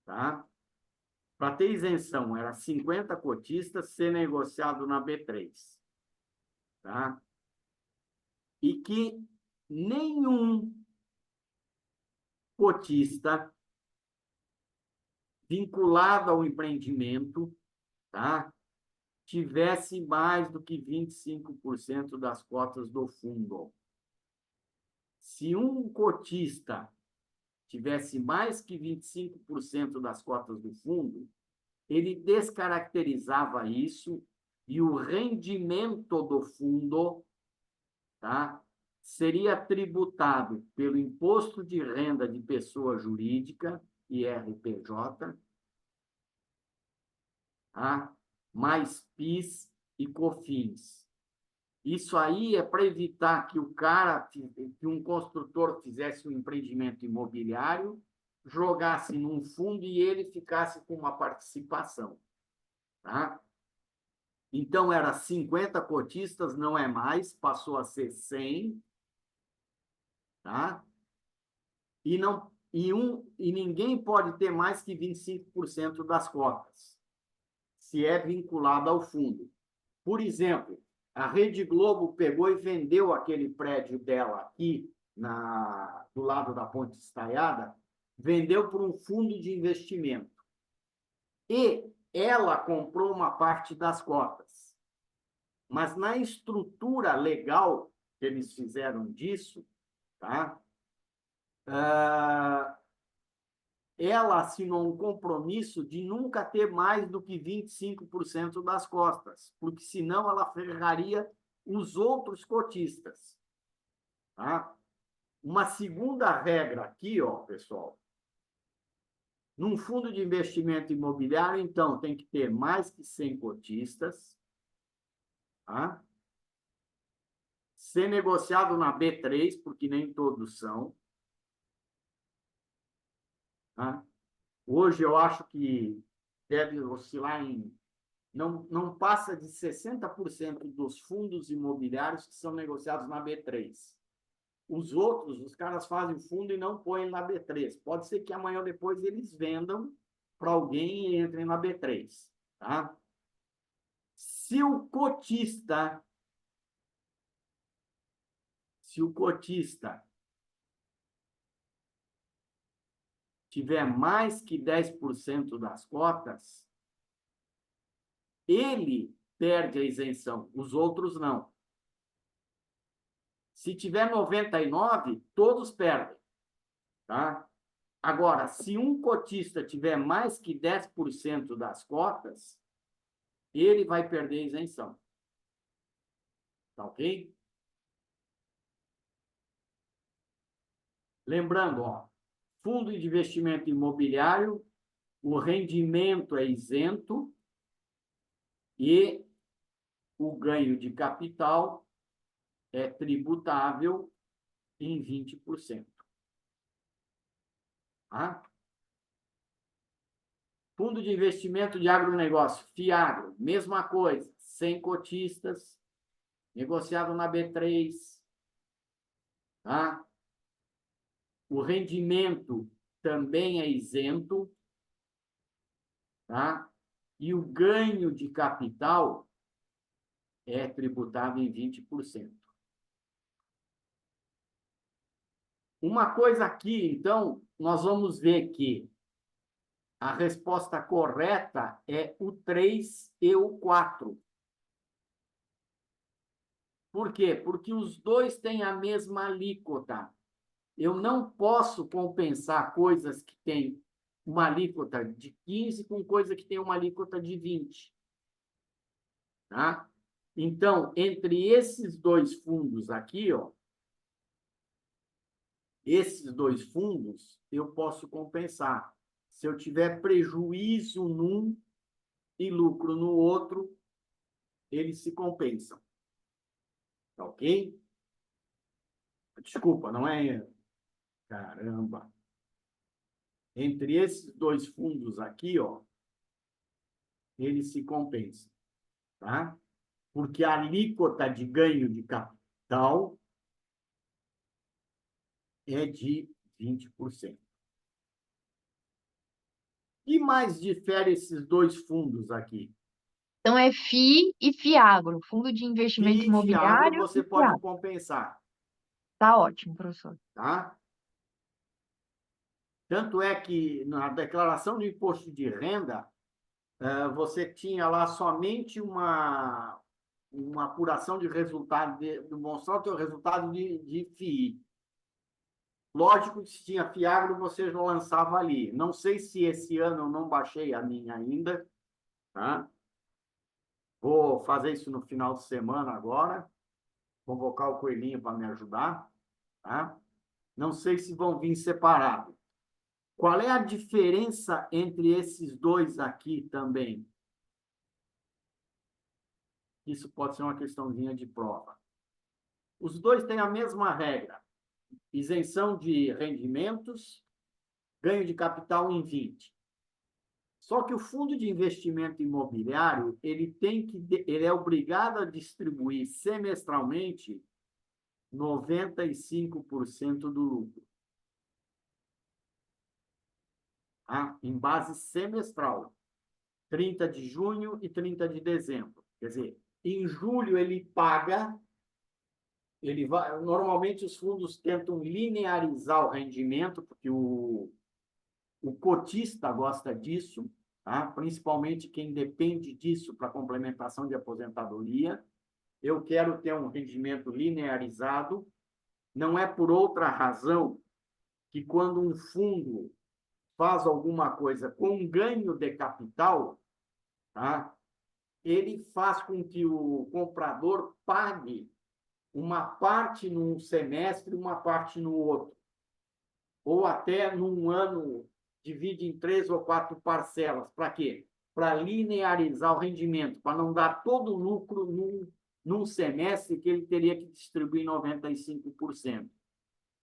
tá? Para ter isenção, era 50 cotistas ser negociado na B3. Tá? E que nenhum cotista vinculado ao empreendimento, tá? Tivesse mais do que 25% das cotas do fundo. Se um cotista tivesse mais que 25% das cotas do fundo, ele descaracterizava isso e o rendimento do fundo, tá, seria tributado pelo Imposto de Renda de Pessoa Jurídica, IRPJ, tá, mais PIS e COFINS. Isso aí é para evitar que que um construtor fizesse um empreendimento imobiliário, jogasse num fundo e ele ficasse com uma participação. Tá? Então, era 50 cotistas, não é mais, passou a ser 100. Tá? E ninguém pode ter mais que 25% das cotas, se é vinculado ao fundo. Por exemplo, a Rede Globo pegou e vendeu aquele prédio dela aqui, do lado da Ponte Estaiada, vendeu para um fundo de investimento. E ela comprou uma parte das cotas. Mas na estrutura legal que eles fizeram disso, tá? Ela assinou um compromisso de nunca ter mais do que 25% das cotas, porque senão ela ferraria os outros cotistas. Tá? Uma segunda regra aqui, ó, pessoal, num fundo de investimento imobiliário, então, tem que ter mais que 100 cotistas, tá? Ser negociado na B3, porque nem todos são. Tá? Hoje eu acho que deve oscilar em... Não passa de 60% dos fundos imobiliários que são negociados na B3. Os outros, os caras fazem o fundo e não põem na B3. Pode ser que amanhã ou depois eles vendam para alguém e entrem na B3. Tá? Se o cotista tiver mais que 10% das cotas, ele perde a isenção, os outros não. Se tiver 99%, todos perdem. Tá? Agora, se um cotista tiver mais que 10% das cotas, ele vai perder a isenção. Tá ok? Lembrando, ó, fundo de investimento imobiliário, o rendimento é isento e o ganho de capital é tributável em 20%. Tá? Fundo de investimento de agronegócio, FIAGRO, mesma coisa, sem cotistas, negociado na B3. Tá? O rendimento também é isento. Tá? E o ganho de capital é tributado em 20%. Uma coisa aqui, então, nós vamos ver que a resposta correta é o 3 e o 4. Por quê? Porque os dois têm a mesma alíquota. Eu não posso compensar coisas que têm uma alíquota de 15 com coisa que tem uma alíquota de 20. Tá? Então, entre esses dois fundos aqui, ó, esses dois fundos, eu posso compensar. Se eu tiver prejuízo num e lucro no outro, eles se compensam. Tá ok? Desculpa, não é... Caramba! Entre esses dois fundos aqui, ó, eles se compensam. Tá? Porque a alíquota de ganho de capital é de 20%. O que mais difere esses dois fundos aqui? Então, é FI e FIAGRO, Fundo de Investimento FII e FIAGRO Imobiliário você e pode FIAGRO. compensar. Tá ótimo, professor. Tá? Tanto é que na declaração de imposto de renda, você tinha lá somente uma apuração de resultado, de mostrar o teu resultado de FII. Lógico que se tinha FIAGRO, você já lançava ali. Não sei se esse ano eu não baixei a minha ainda. Tá? Vou fazer isso no final de semana agora. Convocar o Coelhinho para me ajudar. Tá? Não sei se vão vir separados. Qual é a diferença entre esses dois aqui também? Isso pode ser uma questãozinha de prova. Os dois têm a mesma regra. Isenção de rendimentos, ganho de capital em 20. Só que o fundo de investimento imobiliário, ele é obrigado a distribuir semestralmente 95% do lucro. Tá? Em base semestral. 30 de junho e 30 de dezembro. Quer dizer, em julho ele paga, normalmente os fundos tentam linearizar o rendimento, porque o cotista gosta disso, tá? Principalmente quem depende disso para complementação de aposentadoria. Eu quero ter um rendimento linearizado, não é por outra razão que quando um fundo faz alguma coisa com ganho de capital, tá? Ele faz com que o comprador pague uma parte num semestre, uma parte no outro. Ou até num ano, divide em 3 ou 4 parcelas. Para quê? Para linearizar o rendimento, para não dar todo o lucro num semestre que ele teria que distribuir 95%.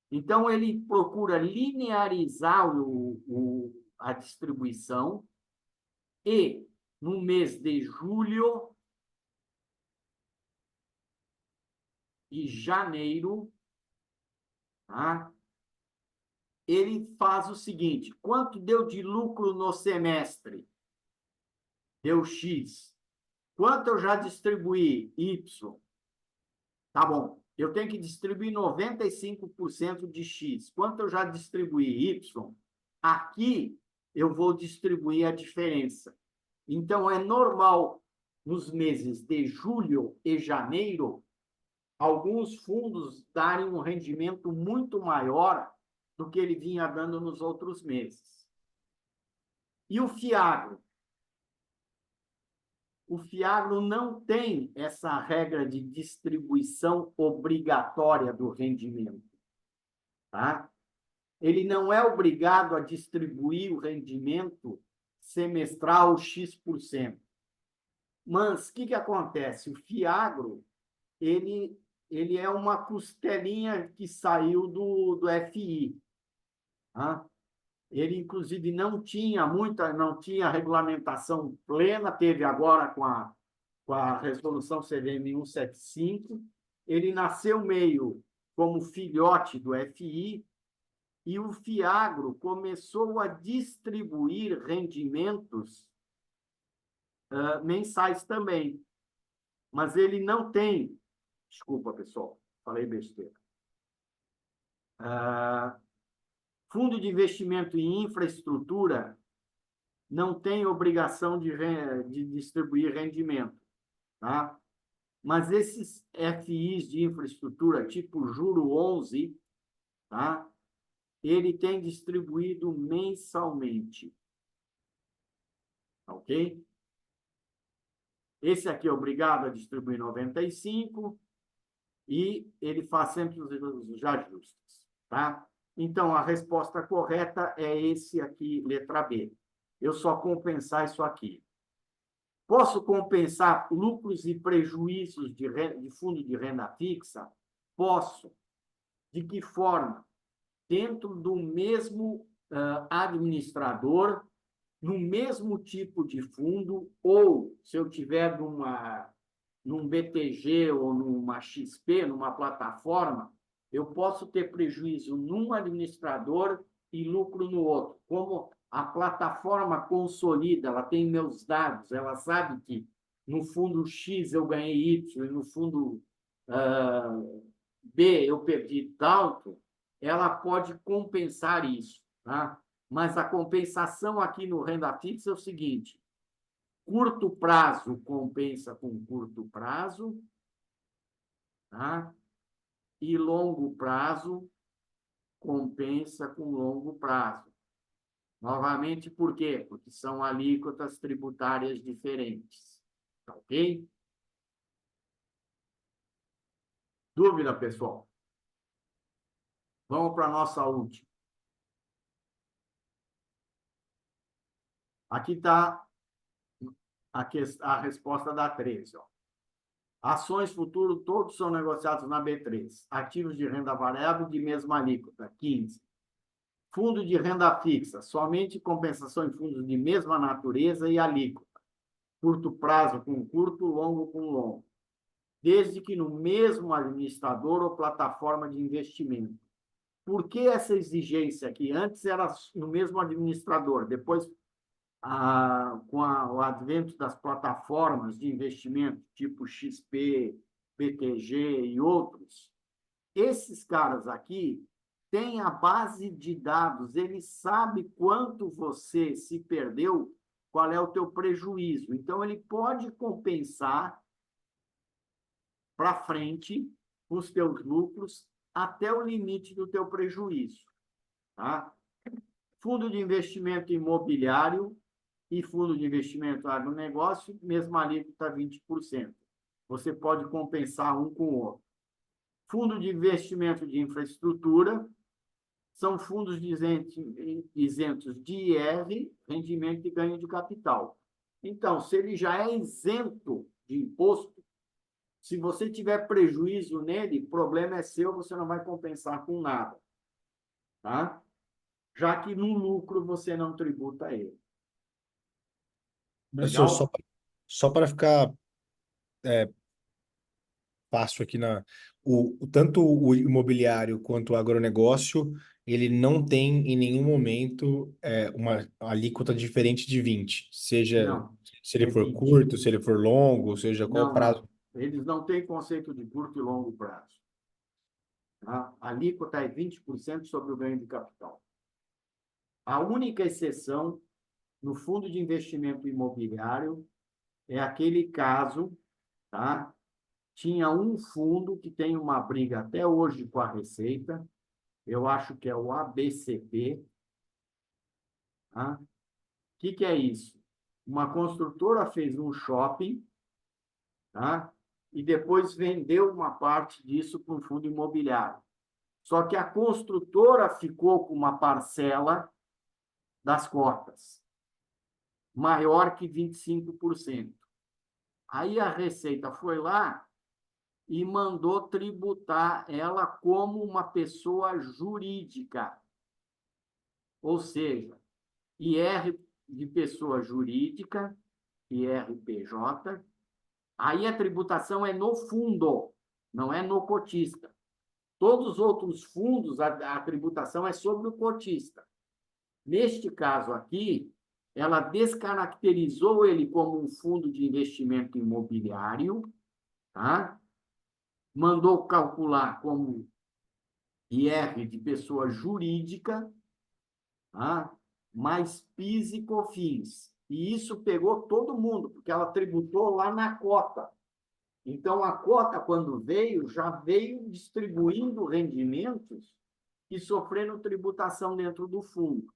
Então, ele procura linearizar a distribuição e, no mês de julho e janeiro, tá? Ele faz o seguinte: quanto deu de lucro no semestre? Deu X. Quanto eu já distribuí? Y. Tá bom. Eu tenho que distribuir 95% de X. Quanto eu já distribuí? Y. Aqui eu vou distribuir a diferença. Então, é normal, nos meses de julho e janeiro, alguns fundos darem um rendimento muito maior do que ele vinha dando nos outros meses. E o FIAGRO? o FIAGRO não tem essa regra de distribuição obrigatória do rendimento. Tá? Ele não é obrigado a distribuir o rendimento semestral X%. Mas o que acontece? O FIAGRO ele é uma costelinha que saiu do FI. Tá? Ele, inclusive, não tinha regulamentação plena, teve agora com a resolução CVM 175. Ele nasceu meio como filhote do FI, e o FIAGRO começou a distribuir rendimentos mensais também. Mas ele não tem... Desculpa, pessoal, falei besteira. Fundo de investimento em infraestrutura não tem obrigação de distribuir rendimento, tá? Mas esses FIs de infraestrutura, tipo Juro 11, tá? Ele tem distribuído mensalmente. Ok? Esse aqui é obrigado a distribuir 95 e ele faz sempre os ajustes, tá? Então, a resposta correta é esse aqui, letra B. Eu só compensar isso aqui. Posso compensar lucros e prejuízos de fundo de renda fixa? Posso. De que forma? Dentro do mesmo administrador, no mesmo tipo de fundo, ou se eu tiver num BTG ou numa XP, numa plataforma, eu posso ter prejuízo num administrador e lucro no outro. Como a plataforma consolida, ela tem meus dados, ela sabe que no fundo X eu ganhei Y, e no fundo B eu perdi tanto, ela pode compensar isso, tá? Mas a compensação aqui no renda fixa é o seguinte: curto prazo compensa com curto prazo, tá? E longo prazo compensa com longo prazo. Novamente, por quê? Porque são alíquotas tributárias diferentes. Tá ok? Dúvida, pessoal? Vamos para a nossa última. Aqui está a resposta da 13. Ó. Ações futuro, todos são negociados na B3. Ativos de renda variável de mesma alíquota, 15. Fundo de renda fixa, somente compensação em fundos de mesma natureza e alíquota. Curto prazo com curto, longo com longo. Desde que no mesmo administrador ou plataforma de investimento. Por que essa exigência aqui? Antes era no mesmo administrador, depois, com o advento das plataformas de investimento, tipo XP, BTG e outros, esses caras aqui têm a base de dados, ele sabe quanto você se perdeu, qual é o teu prejuízo. Então, ele pode compensar para frente os teus lucros até o limite do teu prejuízo. Tá? Fundo de investimento imobiliário e fundo de investimento agronegócio, mesma alíquota 20%. Você pode compensar um com o outro. Fundo de investimento de infraestrutura são fundos isentos de IR, rendimento e ganho de capital. Então, se ele já é isento de imposto, se você tiver prejuízo nele, o problema é seu, você não vai compensar com nada. Tá? Já que no lucro você não tributa ele. Professor, Legal? só para ficar fácil aqui tanto o imobiliário quanto o agronegócio, ele não tem em nenhum momento uma alíquota diferente de 20, seja Não. se ele É for 20. curto, se ele for longo, seja qual Não, prazo. não. Eles não têm conceito de curto e longo prazo. Tá? A alíquota é 20% sobre o ganho de capital. A única exceção no fundo de investimento imobiliário é aquele caso, tá? Tinha um fundo que tem uma briga até hoje com a Receita, eu acho que é o ABCP. Tá? O que é isso? Uma construtora fez um shopping, tá? E depois vendeu uma parte disso para um fundo imobiliário. Só que a construtora ficou com uma parcela das cotas, maior que 25%. Aí a Receita foi lá e mandou tributar ela como uma pessoa jurídica. Ou seja, IR de pessoa jurídica, IRPJ. Aí a tributação é no fundo, não é no cotista. Todos os outros fundos, a tributação é sobre o cotista. Neste caso aqui, ela descaracterizou ele como um fundo de investimento imobiliário, tá? Mandou calcular como IR de pessoa jurídica, tá? Mais PIS e COFINS. E isso pegou todo mundo, porque ela tributou lá na cota. Então, a cota, quando veio, já veio distribuindo rendimentos que sofreram tributação dentro do fundo.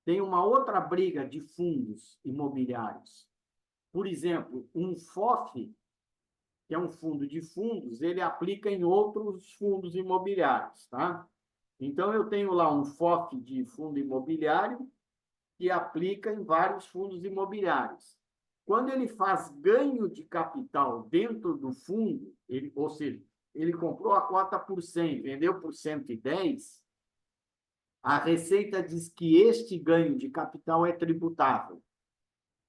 Tem uma outra briga de fundos imobiliários. Por exemplo, um FOF, que é um fundo de fundos, ele aplica em outros fundos imobiliários, tá? Então, eu tenho lá um FOF de fundo imobiliário que aplica em vários fundos imobiliários. Quando ele faz ganho de capital dentro do fundo, ou seja, ele comprou a cota por 100, vendeu por 110, a Receita diz que este ganho de capital é tributável.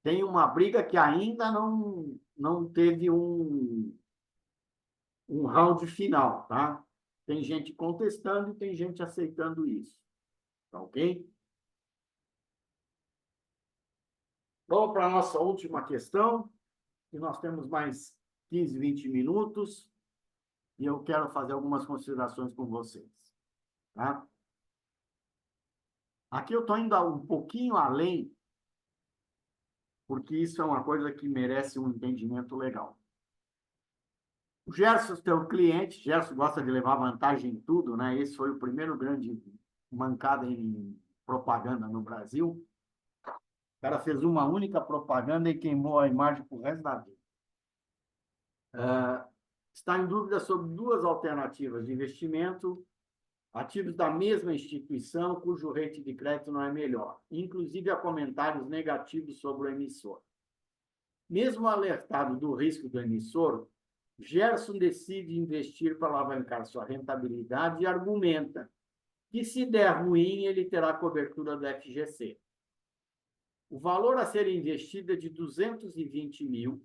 Tem uma briga que ainda não teve um round final, tá? Tem gente contestando e tem gente aceitando isso. Tá ok? Vamos para a nossa última questão, e nós temos mais 15, 20 minutos, e eu quero fazer algumas considerações com vocês. Tá? Aqui eu estou indo um pouquinho além, porque isso é uma coisa que merece um entendimento legal. O Gerson, teu cliente, Gerson gosta de levar vantagem em tudo, né? Esse foi o primeiro grande mancada em propaganda no Brasil. O cara fez uma única propaganda e queimou a imagem para o resto da vida. Está em dúvida sobre duas alternativas de investimento, ativos da mesma instituição, cujo rating de crédito não é melhor. Inclusive, há comentários negativos sobre o emissor. Mesmo alertado do risco do emissor, Gerson decide investir para alavancar sua rentabilidade e argumenta que, se der ruim, ele terá cobertura do FGC. O valor a ser investido é de 220 mil,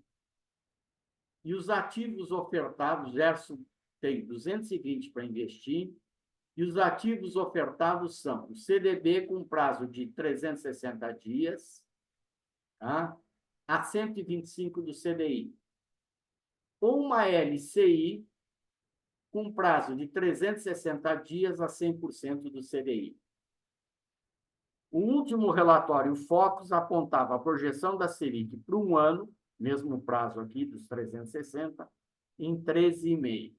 e os ativos ofertados, Gerson tem 220 para investir, e os ativos ofertados são o CDB com prazo de 360 dias, tá? A 125 do CDI, ou uma LCI com prazo de 360 dias a 100% do CDI. O último relatório Focus apontava a projeção da Selic para um ano, mesmo prazo aqui dos 360, em 13,5%.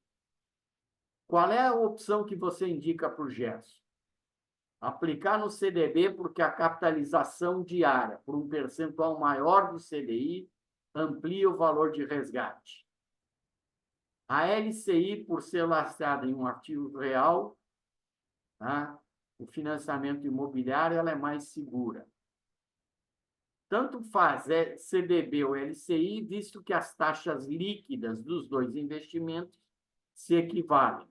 Qual é a opção que você indica para o Gerson? Aplicar no CDB porque a capitalização diária, por um percentual maior do CDI, amplia o valor de resgate. A LCI, por ser lastrada em um ativo real, tá? O financiamento imobiliário ela é mais segura. Tanto faz CDB ou LCI, visto que as taxas líquidas dos dois investimentos se equivalem.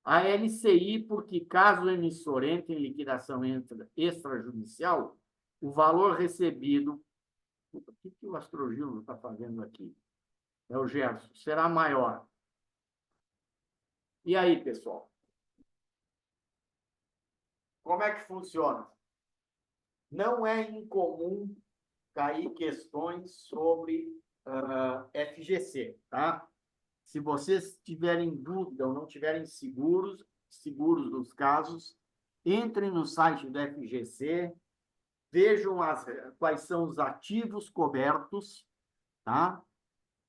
A LCI, porque caso o emissor entre em liquidação extrajudicial, o valor recebido... O que o Astrogildo está fazendo aqui? É o Gerson. Será maior. E aí, pessoal? Como é que funciona? Não é incomum cair questões sobre FGC, tá? Se vocês tiverem dúvida ou não tiverem seguros dos casos, entrem no site do FGC, vejam quais são os ativos cobertos, tá?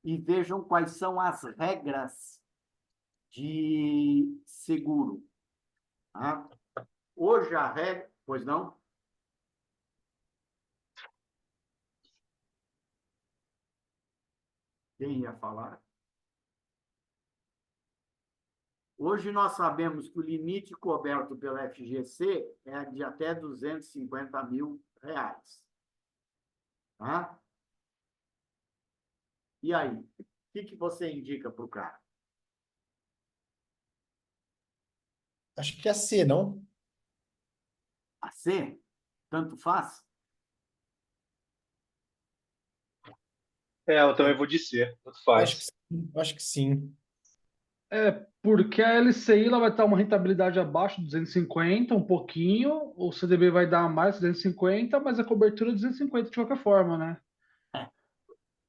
E vejam quais são as regras de seguro, tá? Hoje a regra... Pois não? Quem ia falar? Hoje nós sabemos que o limite coberto pelo FGC é de até R$ 250 mil. Tá? E aí? O que você indica para o cara? Acho que é C, não? A C? Tanto faz? Eu também vou dizer, tanto Acho que faz. sim. Acho que sim. Porque a LCI ela vai ter uma rentabilidade abaixo de 250, um pouquinho, o CDB vai dar mais de 250, mas a cobertura é 250 de qualquer forma, né?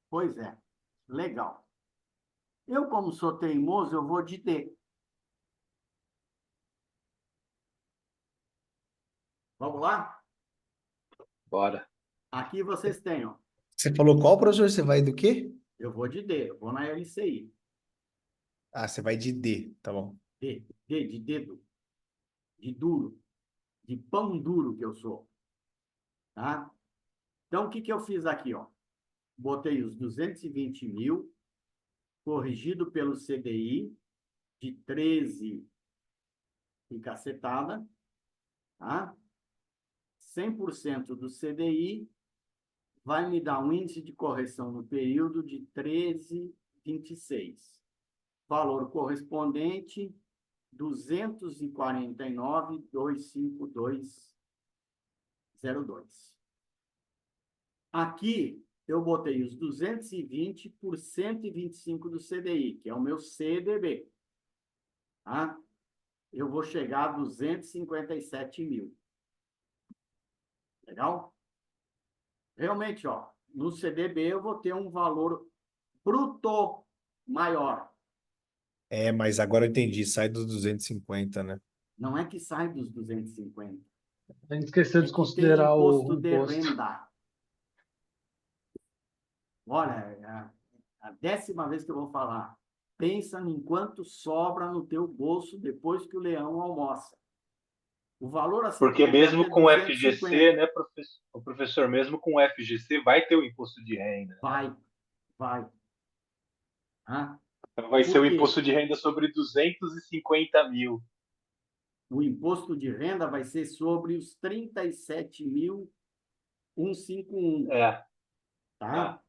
Pois é. Legal. Eu, como sou teimoso, eu vou de D. Vamos lá? Bora. Aqui vocês têm, ó. Você falou qual, professor? Você vai do quê? Eu vou de D, eu vou na LCI. Ah, você vai de D, tá bom. D, D de dedo, de duro, de pão duro que eu sou. Tá? Então, o que eu fiz aqui, ó? Botei os 220 mil, corrigido pelo CDI, de 13 e cacetada, tá? 100% do CDI vai me dar um índice de correção no período de 13,26. Valor correspondente, 249,25202. Aqui, eu botei os 220 por 125 do CDI, que é o meu CDB. Tá? Eu vou chegar a 257 mil. Legal? Realmente, ó, no CDB eu vou ter um valor bruto maior. É, mas agora eu entendi. Sai dos 250, né? Não é que sai dos 250, A gente esqueceu é de que tem considerar o imposto de imposto. renda. Olha, a 10ª vez que eu vou falar. Pensa em quanto sobra no teu bolso depois que o leão almoça. O valor a ser Porque coberto mesmo é com o 250. FGC, né, o professor, mesmo com o FGC, vai ter o imposto de renda. Vai, vai. Ah, Então vai ser por o quê? imposto de renda sobre 250 mil. O imposto de renda vai ser sobre os 37.151, É, tá?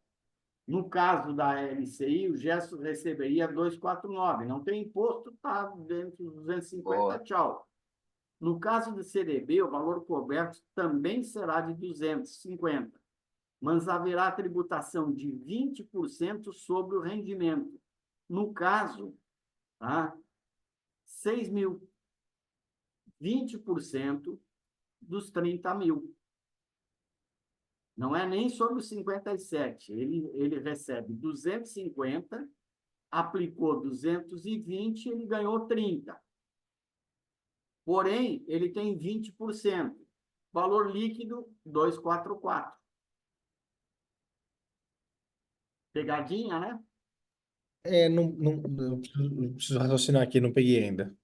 No caso da LCI, o Gesto receberia 249. Não tem imposto, tá dentro dos 250, boa. tchau. No caso do CDB, o valor coberto também será de 250, mas haverá tributação de 20% sobre o rendimento. No caso, tá? 6 mil, 20% dos 30 mil. Não é nem sobre os 57. Ele recebe 250, aplicou 220, ele ganhou 30. Porém, ele tem 20%. Valor líquido, 244. Pegadinha, né? É, eu preciso raciocinar aqui, não peguei ainda.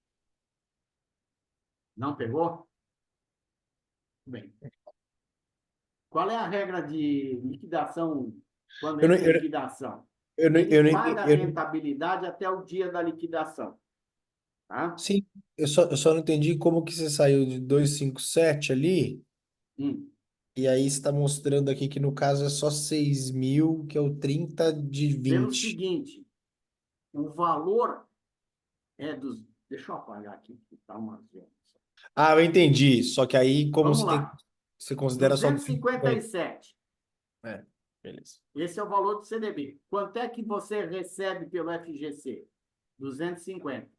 Não pegou? Bem. Qual é a regra de liquidação quando Eu não, entra em eu, liquidação? eu, não- Ele eu, não- paga a eu, rentabilidade até o dia da liquidação. Tá? sim, eu só não entendi como que você saiu de 257 ali, Hum. e aí você está mostrando aqui que no caso é só 6 mil, que é o 30 de Pelo 20. seguinte, o valor é dos. Deixa eu apagar aqui, que está uma zona. Ah, eu entendi. Só que aí, como Vamos lá. você considera só 250. 257. É, beleza. Esse é o valor do CDB. Quanto é que você recebe pelo FGC? 250.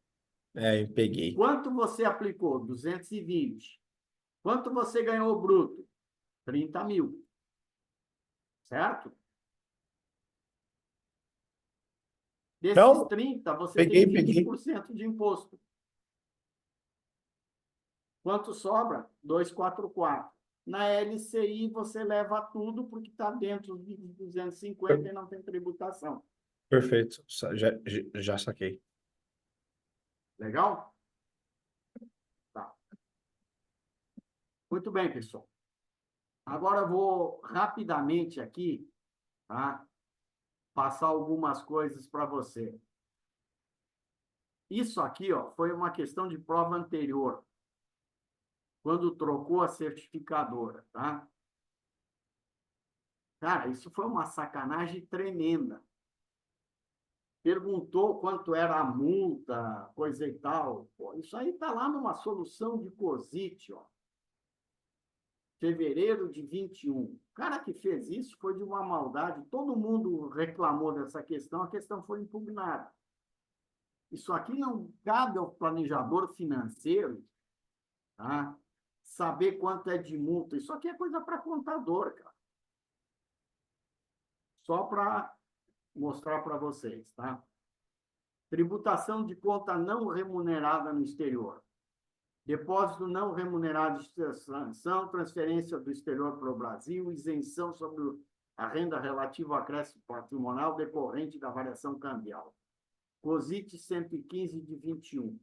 É, eu peguei. Quanto você aplicou? 220. Quanto você ganhou bruto? 30 mil. Certo? Desses Não, 30, você tem peguei. 20% de imposto. Quanto sobra? 244. Na LCI, você leva tudo porque está dentro de 250 e não tem tributação. Perfeito. Já saquei. Legal? Tá. Muito bem, pessoal. Agora eu vou rapidamente aqui, tá? passar algumas coisas para você. Isso aqui, ó, foi uma questão de prova anterior, quando trocou a certificadora, tá? Cara, isso foi uma sacanagem tremenda. Perguntou quanto era a multa, coisa e tal. Pô, isso aí está lá numa solução de COSIT, ó. Fevereiro de 21. O cara que fez isso foi de uma maldade. Todo mundo reclamou dessa questão, a questão foi impugnada. Isso aqui não cabe ao planejador financeiro, tá? Saber quanto é de multa. Isso aqui é coisa para contador, cara. Só para mostrar para vocês, tá? Tributação de conta não remunerada no exterior. Depósito não remunerado de extração, transferência do exterior para o Brasil, isenção sobre a renda relativa ao acréscimo patrimonial decorrente da variação cambial. COSIT 115 de 21.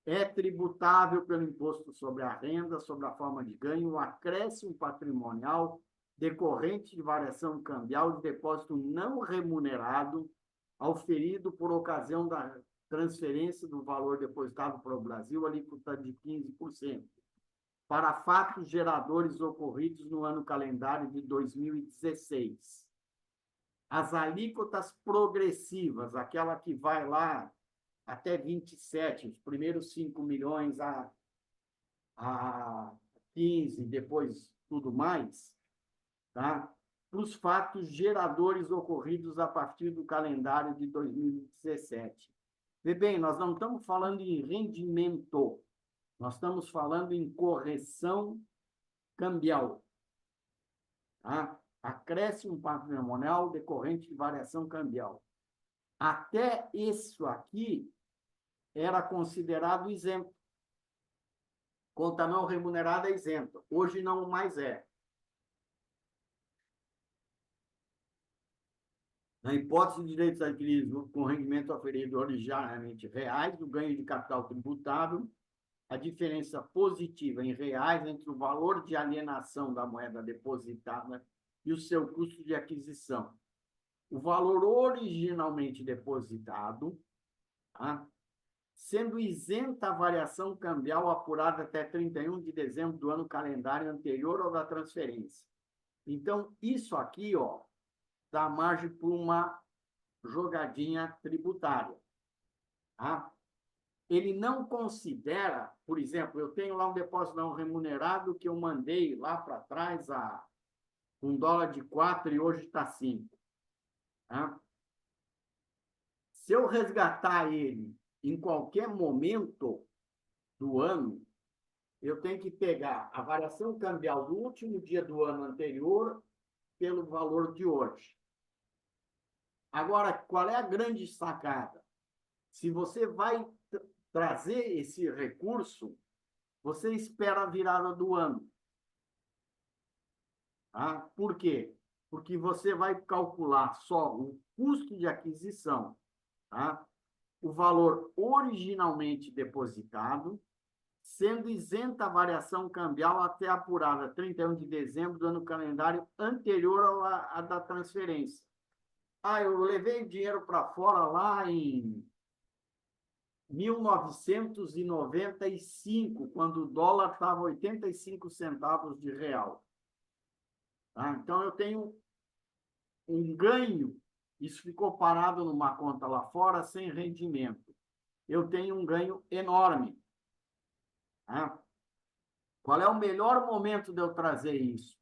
É tributável pelo imposto sobre a renda, sobre a forma de ganho, o acréscimo patrimonial decorrente de variação cambial de depósito não remunerado auferido por ocasião da transferência do valor depositado para o Brasil, alíquota de 15%, para fatos geradores ocorridos no ano calendário de 2016. As alíquotas progressivas, aquela que vai lá até 27, os primeiros 5 milhões a 15, depois tudo mais, tá? Para os fatos geradores ocorridos a partir do calendário de 2017. Vê bem, nós não estamos falando em rendimento, nós estamos falando em correção cambial. Tá? Acréscimo patrimonial decorrente de variação cambial. Até isso aqui era considerado isento. Conta não remunerada é isento. Hoje não mais é. Na hipótese de direitos adquiridos com rendimento oferido originariamente reais, o ganho de capital tributável, a diferença positiva em reais entre o valor de alienação da moeda depositada e o seu custo de aquisição. O valor originalmente depositado, tá? Sendo isenta a variação cambial apurada até 31 de dezembro do ano calendário anterior ao da transferência. Então, isso aqui, ó, dá margem para uma jogadinha tributária. Tá? Ele não considera, por exemplo, eu tenho lá um depósito não remunerado que eu mandei lá para trás a $1 de 4 e hoje está 5. Tá? Se eu resgatar ele em qualquer momento do ano, eu tenho que pegar a variação cambial do último dia do ano anterior pelo valor de hoje. Agora, qual é a grande sacada? Se você vai trazer esse recurso, você espera a virada do ano. Tá? Por quê? Porque você vai calcular só o custo de aquisição, tá? O valor originalmente depositado, sendo isenta a variação cambial até apurada 31 de dezembro do ano calendário anterior à da transferência. Ah, eu levei dinheiro para fora lá em 1995, quando o dólar estava 85 centavos de real. Tá? Então, eu tenho um ganho, isso ficou parado numa conta lá fora, sem rendimento. Eu tenho um ganho enorme. Tá? Qual é o melhor momento de eu trazer isso?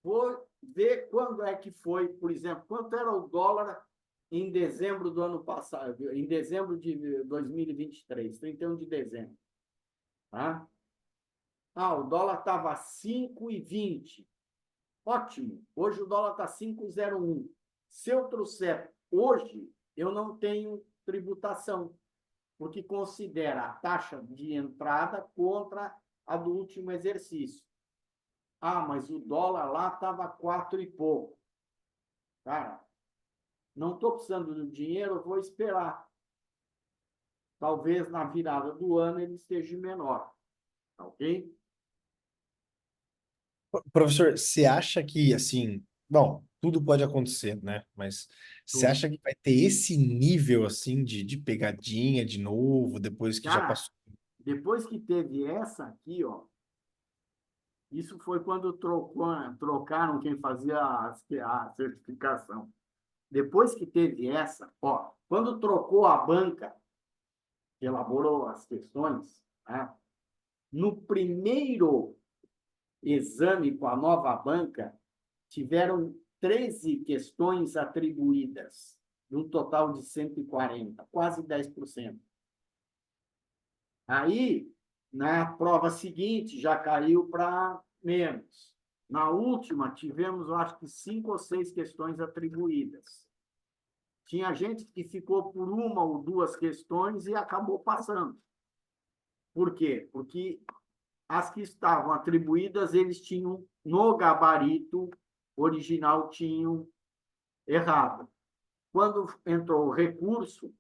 Vou ver quando é que foi, por exemplo, quanto era o dólar em dezembro do ano passado, em dezembro de 2023, 31 de dezembro. Tá? Ah, o dólar estava 5,20. Ótimo. Hoje o dólar está 5,01. Se eu trouxer hoje, eu não tenho tributação, porque considera a taxa de entrada contra a do último exercício. Ah, mas o dólar lá estava 4 e pouco. Cara, não estou precisando do dinheiro, eu vou esperar. Talvez na virada do ano ele esteja menor. Ok? Professor, você acha que, assim, Bom, tudo pode acontecer, né? Mas você Tudo. acha que vai ter esse nível assim de pegadinha de novo, depois que já Cara, passou? depois que teve essa aqui, ó, isso foi quando trocaram quem fazia a certificação. Depois que teve essa, ó, quando trocou a banca, que elaborou as questões, né, no primeiro exame com a nova banca, tiveram 13 questões atribuídas, de um total de 140, quase 10%. Aí, na prova seguinte, já caiu para menos. Na última, tivemos, eu acho que 5 ou 6 questões atribuídas. Tinha gente que ficou por uma ou duas questões e acabou passando. Por quê? Porque as que estavam atribuídas, eles tinham, no gabarito original, tinham errado. Quando entrou o recurso,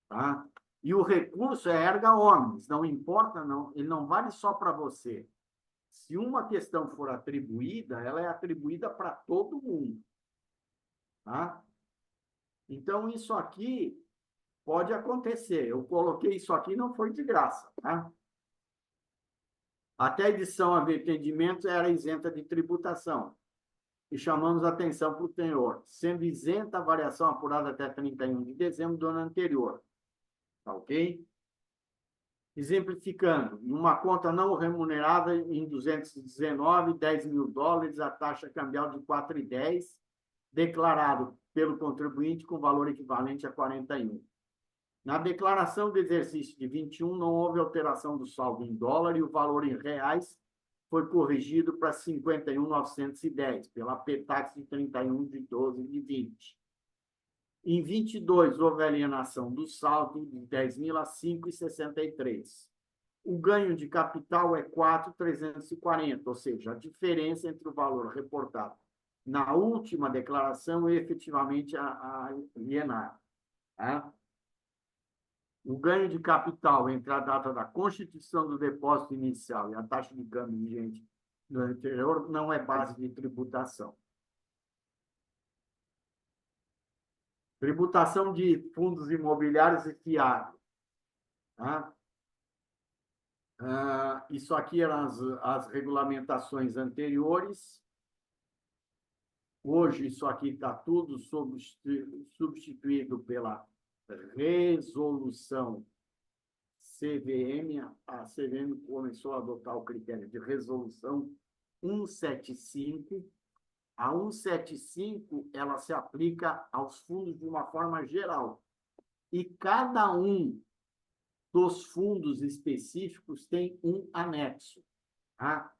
tá? E o recurso é erga omnes, não importa, não, ele não vale só para você. Se uma questão for atribuída, ela é atribuída para todo mundo. Tá? Então, isso aqui pode acontecer. Eu coloquei isso aqui, não foi de graça. Tá? Até a edição de entendimentos era isenta de tributação. E chamamos a atenção para o tenor, sendo isenta a variação apurada até 31 de dezembro do ano anterior. Tá ok? Exemplificando, numa conta não remunerada em 219, 10 mil dólares, a taxa cambial de 4,10, declarado pelo contribuinte com valor equivalente a 41. Na declaração de exercício de 21, não houve alteração do saldo em dólar e o valor em reais foi corrigido para 51.910, pela PETAX de 31 de 12 de 20. Em 22, houve alienação do saldo de 10.000 a 5,63. O ganho de capital é 4.340, ou seja, a diferença entre o valor reportado na última declaração e efetivamente alienado. Tá? O ganho de capital entre a data da constituição do depósito inicial e a taxa de câmbio vigente no ano anterior não é base de tributação. Tributação de fundos imobiliários e fiado. Tá? Isso aqui eram as regulamentações anteriores. Hoje, isso aqui está tudo substituído pela resolução CVM. A CVM começou a adotar o critério de resolução 175. A 175, ela se aplica aos fundos de uma forma geral. E cada um dos fundos específicos tem um anexo. Tá?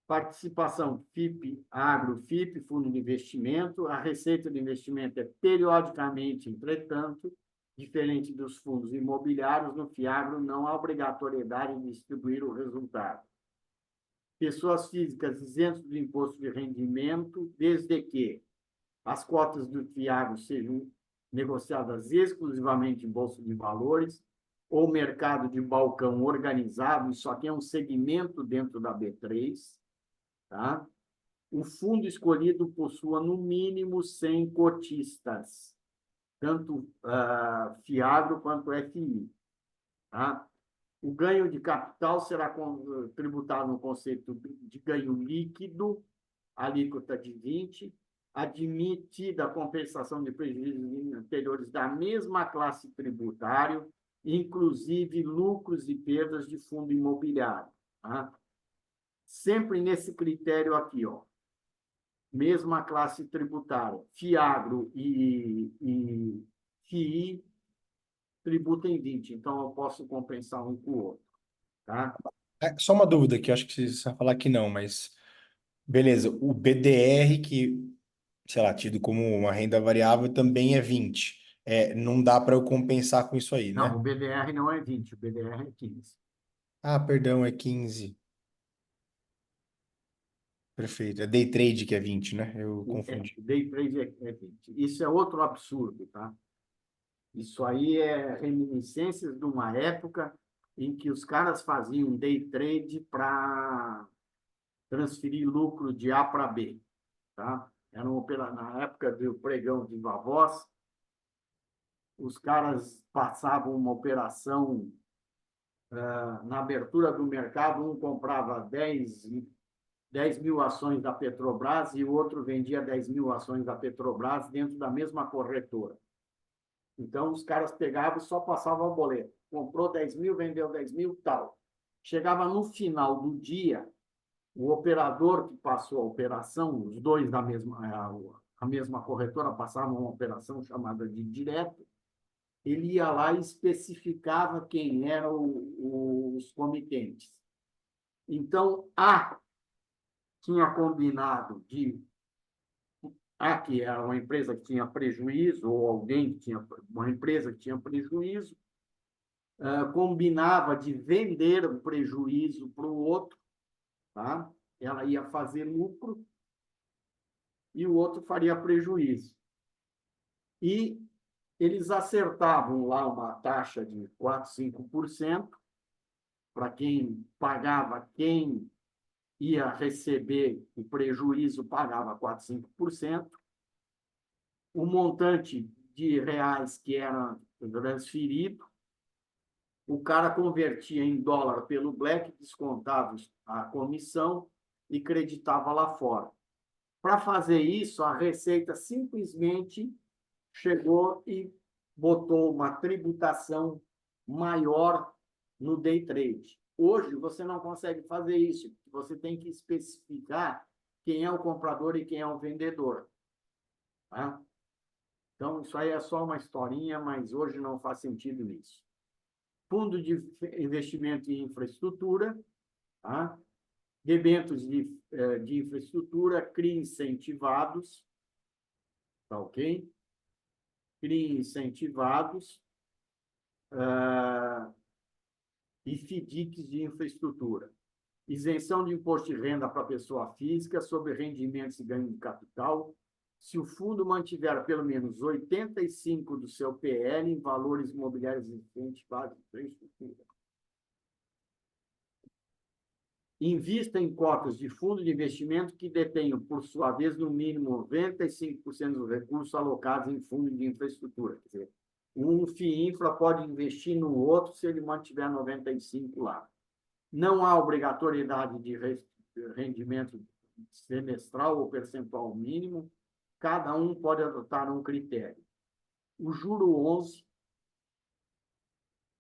Participação FIP, Agro, FIP, Fundo de Investimento. A receita de investimento é periodicamente, entretanto, diferente dos fundos imobiliários, no FIAGRO não há obrigatoriedade de distribuir o resultado. Pessoas físicas isentas do imposto de rendimento, desde que as cotas do FIAGRO sejam negociadas exclusivamente em bolsa de valores ou mercado de balcão organizado. Isso aqui é um segmento dentro da B3. Tá? O fundo escolhido possua, no mínimo, 100 cotistas, tanto FIAGRO quanto FI. Tá? O ganho de capital será tributado no conceito de ganho líquido, alíquota de 20%, admitida a compensação de prejuízos anteriores da mesma classe tributária, inclusive lucros e perdas de fundo imobiliário. Tá? Sempre nesse critério aqui, ó, mesma classe tributária, FIAGRO e FII tributam em 20%, então eu posso compensar um com o outro. Tá? Só uma dúvida que eu acho que você vai falar que não, mas beleza, o BDR, que, sei lá, tido como uma renda variável, também é 20. Não dá para eu compensar com isso aí, Não, o né? BDR não é 20, o BDR é 15. Ah, perdão, é 15. Perfeito. É day trade que é 20, né? Eu confundi. Day trade é 20. Isso é outro absurdo, tá? Isso aí é reminiscências de uma época em que os caras faziam day trade para transferir lucro de A para B. Tá? Na época do pregão de Davos, os caras passavam uma operação na abertura do mercado, um comprava 10 mil ações da Petrobras e o outro vendia 10 mil ações da Petrobras dentro da mesma corretora. Então, os caras pegavam e só passavam o boleto. Comprou 10 mil, vendeu 10 mil, tal. Chegava no final do dia, o operador que passou a operação, os dois a mesma corretora passavam uma operação chamada de direto, ele ia lá e especificava quem eram os comitentes. Então, tinha combinado que era uma empresa que tinha prejuízo, ou alguém que tinha, uma empresa que tinha prejuízo, combinava de vender o prejuízo para o outro, tá? Ela ia fazer lucro e o outro faria prejuízo. E eles acertavam lá uma taxa de 4%, 5%, para quem pagava, quem ia receber o prejuízo pagava 4%, 5%. O montante de reais que era transferido, o cara convertia em dólar pelo Black, descontava a comissão e creditava lá fora. Para fazer isso, a Receita simplesmente chegou e botou uma tributação maior no day trade. Hoje, você não consegue fazer isso. Você tem que especificar quem é o comprador e quem é o vendedor. Tá? Então, isso aí é só uma historinha, mas hoje não faz sentido nisso. Fundo de investimento em infraestrutura, tá? Debêntures de infraestrutura, CRI incentivados, tá ok? CRI incentivados e FDICs de infraestrutura. Isenção de imposto de renda para pessoa física sobre rendimentos e ganho de capital, se o fundo mantiver pelo menos 85% do seu PL em valores imobiliários incentivados de infraestrutura. Invista em cotas de fundo de investimento que detenham, por sua vez, no mínimo 95% dos recursos alocados em fundo de infraestrutura. Quer dizer, um FIINFRA pode investir no outro se ele mantiver 95% lá. Não há obrigatoriedade de rendimento semestral ou percentual mínimo. Cada um pode adotar um critério. O juro 11,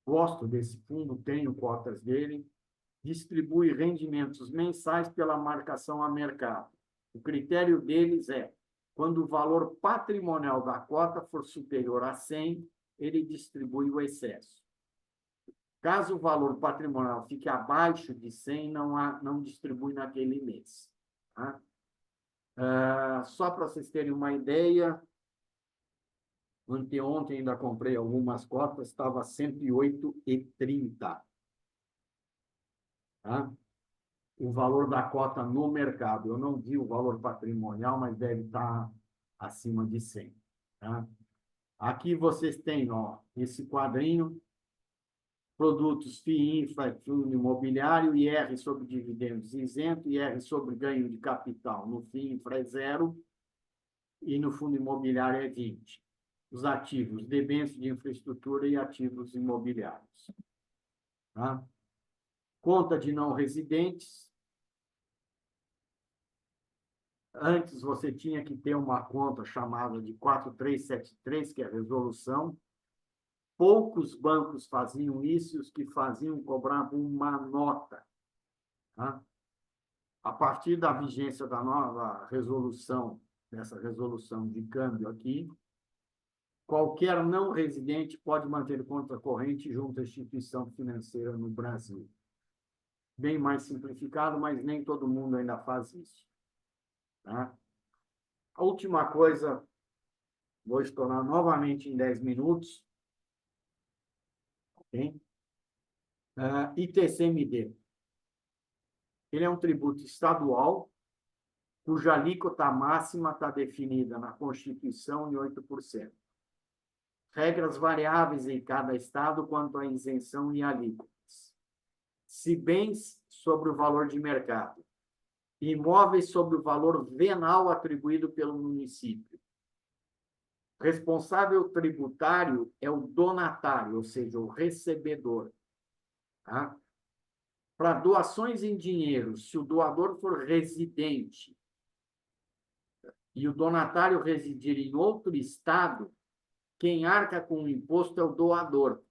gosto desse fundo, tenho cotas dele, distribui rendimentos mensais pela marcação a mercado. O critério deles é, quando o valor patrimonial da cota for superior a 100, ele distribui o excesso. Caso o valor patrimonial fique abaixo de 100, não distribui naquele mês. Tá? Só para vocês terem uma ideia, anteontem ainda comprei algumas cotas, estava 108,30. Tá? O valor da cota no mercado. Eu não vi o valor patrimonial, mas deve estar acima de 100. Tá? Aqui vocês têm esse quadrinho, produtos FIINFRA, fundo imobiliário, IR sobre dividendos isento, IR sobre ganho de capital. No FIINFRA é 0 e no fundo imobiliário é 20. Os ativos, debêntures de infraestrutura e ativos imobiliários. Tá? Conta de não residentes. Antes você tinha que ter uma conta chamada de 4373, que é a resolução. Poucos bancos faziam isso e os que faziam cobravam uma nota. Tá? A partir da vigência da nova resolução, dessa resolução de câmbio aqui, qualquer não residente pode manter conta corrente junto à instituição financeira no Brasil. Bem mais simplificado, mas nem todo mundo ainda faz isso. Tá? A última coisa, vou estourar novamente em 10 minutos. Okay? ITCMD. Ele é um tributo estadual, cuja alíquota máxima está definida na Constituição em 8%. Regras variáveis em cada estado quanto à isenção e alíquotas. Se bens sobre o valor de mercado. imóveis sob o valor venal atribuído pelo município. Responsável tributário é o donatário, ou seja, o recebedor. Tá? Para doações em dinheiro, se o doador for residente e o donatário residir em outro estado, quem arca com o imposto é o doador.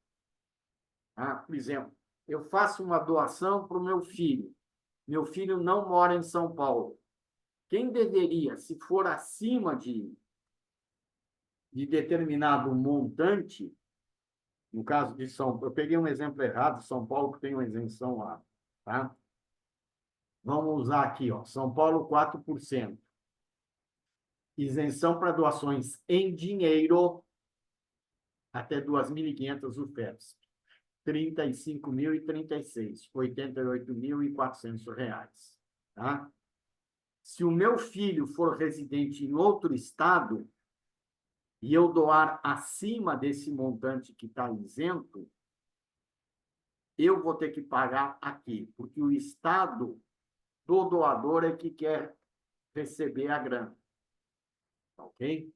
Tá? Por exemplo, eu faço uma doação para o meu filho. Meu filho não mora em São Paulo. Quem deveria, se for acima de determinado montante, no caso de São Paulo, eu peguei um exemplo errado, São Paulo que tem uma isenção lá, tá? Vamos usar aqui, ó, São Paulo 4%. Isenção para doações em dinheiro até 2.500 UFEPs. R$ 35.036, R$ 88.400, tá? Se o meu filho for residente em outro estado e eu doar acima desse montante que está isento, eu vou ter que pagar aqui, porque o estado do doador é que quer receber a grana. Ok?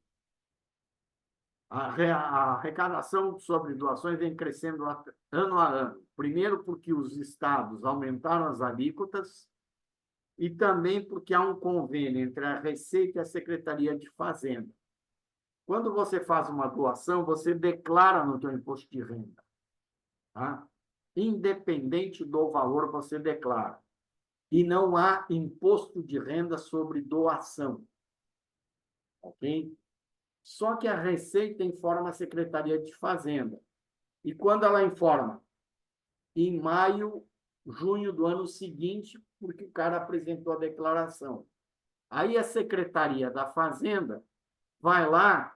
A arrecadação sobre doações vem crescendo ano a ano. Primeiro, porque os estados aumentaram as alíquotas e também porque há um convênio entre a Receita e a Secretaria de Fazenda. Quando você faz uma doação, você declara no seu imposto de renda. Tá? Independente do valor, você declara. E não há imposto de renda sobre doação. Ok? Só que a Receita informa a Secretaria de Fazenda. E quando ela informa? Em maio, junho do ano seguinte, porque o cara apresentou a declaração. Aí a Secretaria da Fazenda vai lá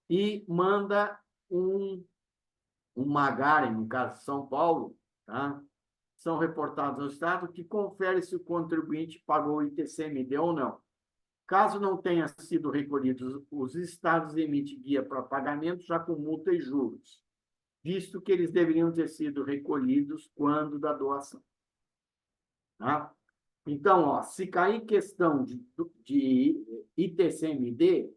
e manda um Magaren, no caso de São Paulo, tá? São reportados ao Estado, que confere se o contribuinte pagou o ITCMD ou não. Caso não tenha sido recolhido, os estados emitem guia para pagamento já com multa e juros, visto que eles deveriam ter sido recolhidos quando da doação. Tá? Então, ó, se cair questão de ITCMD,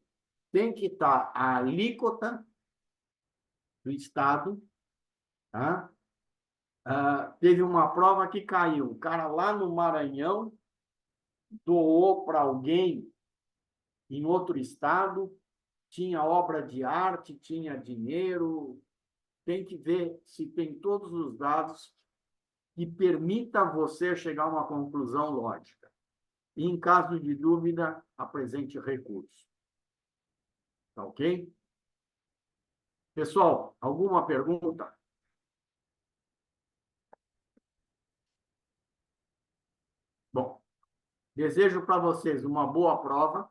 tem que estar a alíquota do estado. Tá? Teve uma prova que caiu. O cara lá no Maranhão doou para alguém em outro estado, tinha obra de arte, tinha dinheiro. Tem que ver se tem todos os dados que permita você chegar a uma conclusão lógica. E, em caso de dúvida, apresente recurso. Tá ok? Pessoal, alguma pergunta? Bom, desejo para vocês uma boa prova,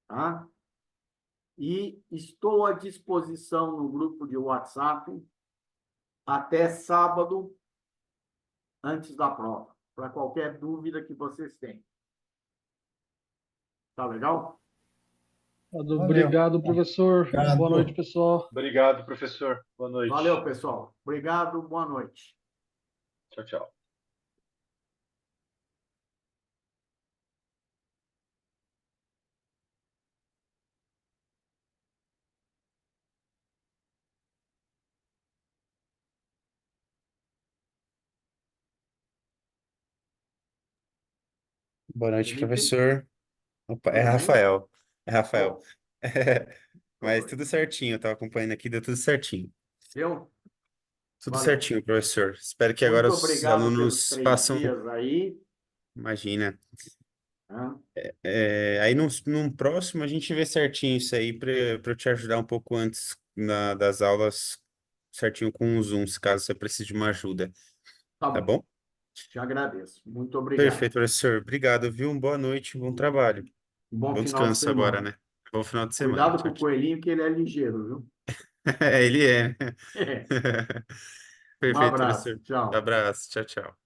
tá? E estou à disposição no grupo de WhatsApp até sábado, antes da prova, para qualquer dúvida que vocês tenham. Tá legal? Obrigado, professor. Obrigado. Boa noite, pessoal. Obrigado, professor. Boa noite. Valeu, pessoal. Obrigado, boa noite. Tchau, tchau. Boa noite, Felipe? professor. Opa, Tudo é bem? Rafael. É Rafael. Bom, Mas tudo certinho, eu estava acompanhando aqui, deu tudo certinho. Viu? Tudo Valeu. certinho, professor. Espero que agora Muito os obrigado pelos alunos 3 façam. dias aí. Imagina. Tá? Aí num próximo a gente vê certinho isso aí para eu te ajudar um pouco antes das aulas, certinho com o Zoom, se caso você precise de uma ajuda. Tá Tá bom. bom? Te agradeço. Muito obrigado. Perfeito, professor. Obrigado, viu? Boa noite, bom trabalho. Bom Bom final de descanso agora, semana. né? Bom final de semana. Cuidado com Tchau, o tchau. coelhinho, que ele é ligeiro, viu? Ele é. Um Perfeito, abraço. professor. Tchau. Abraço. Tchau, tchau.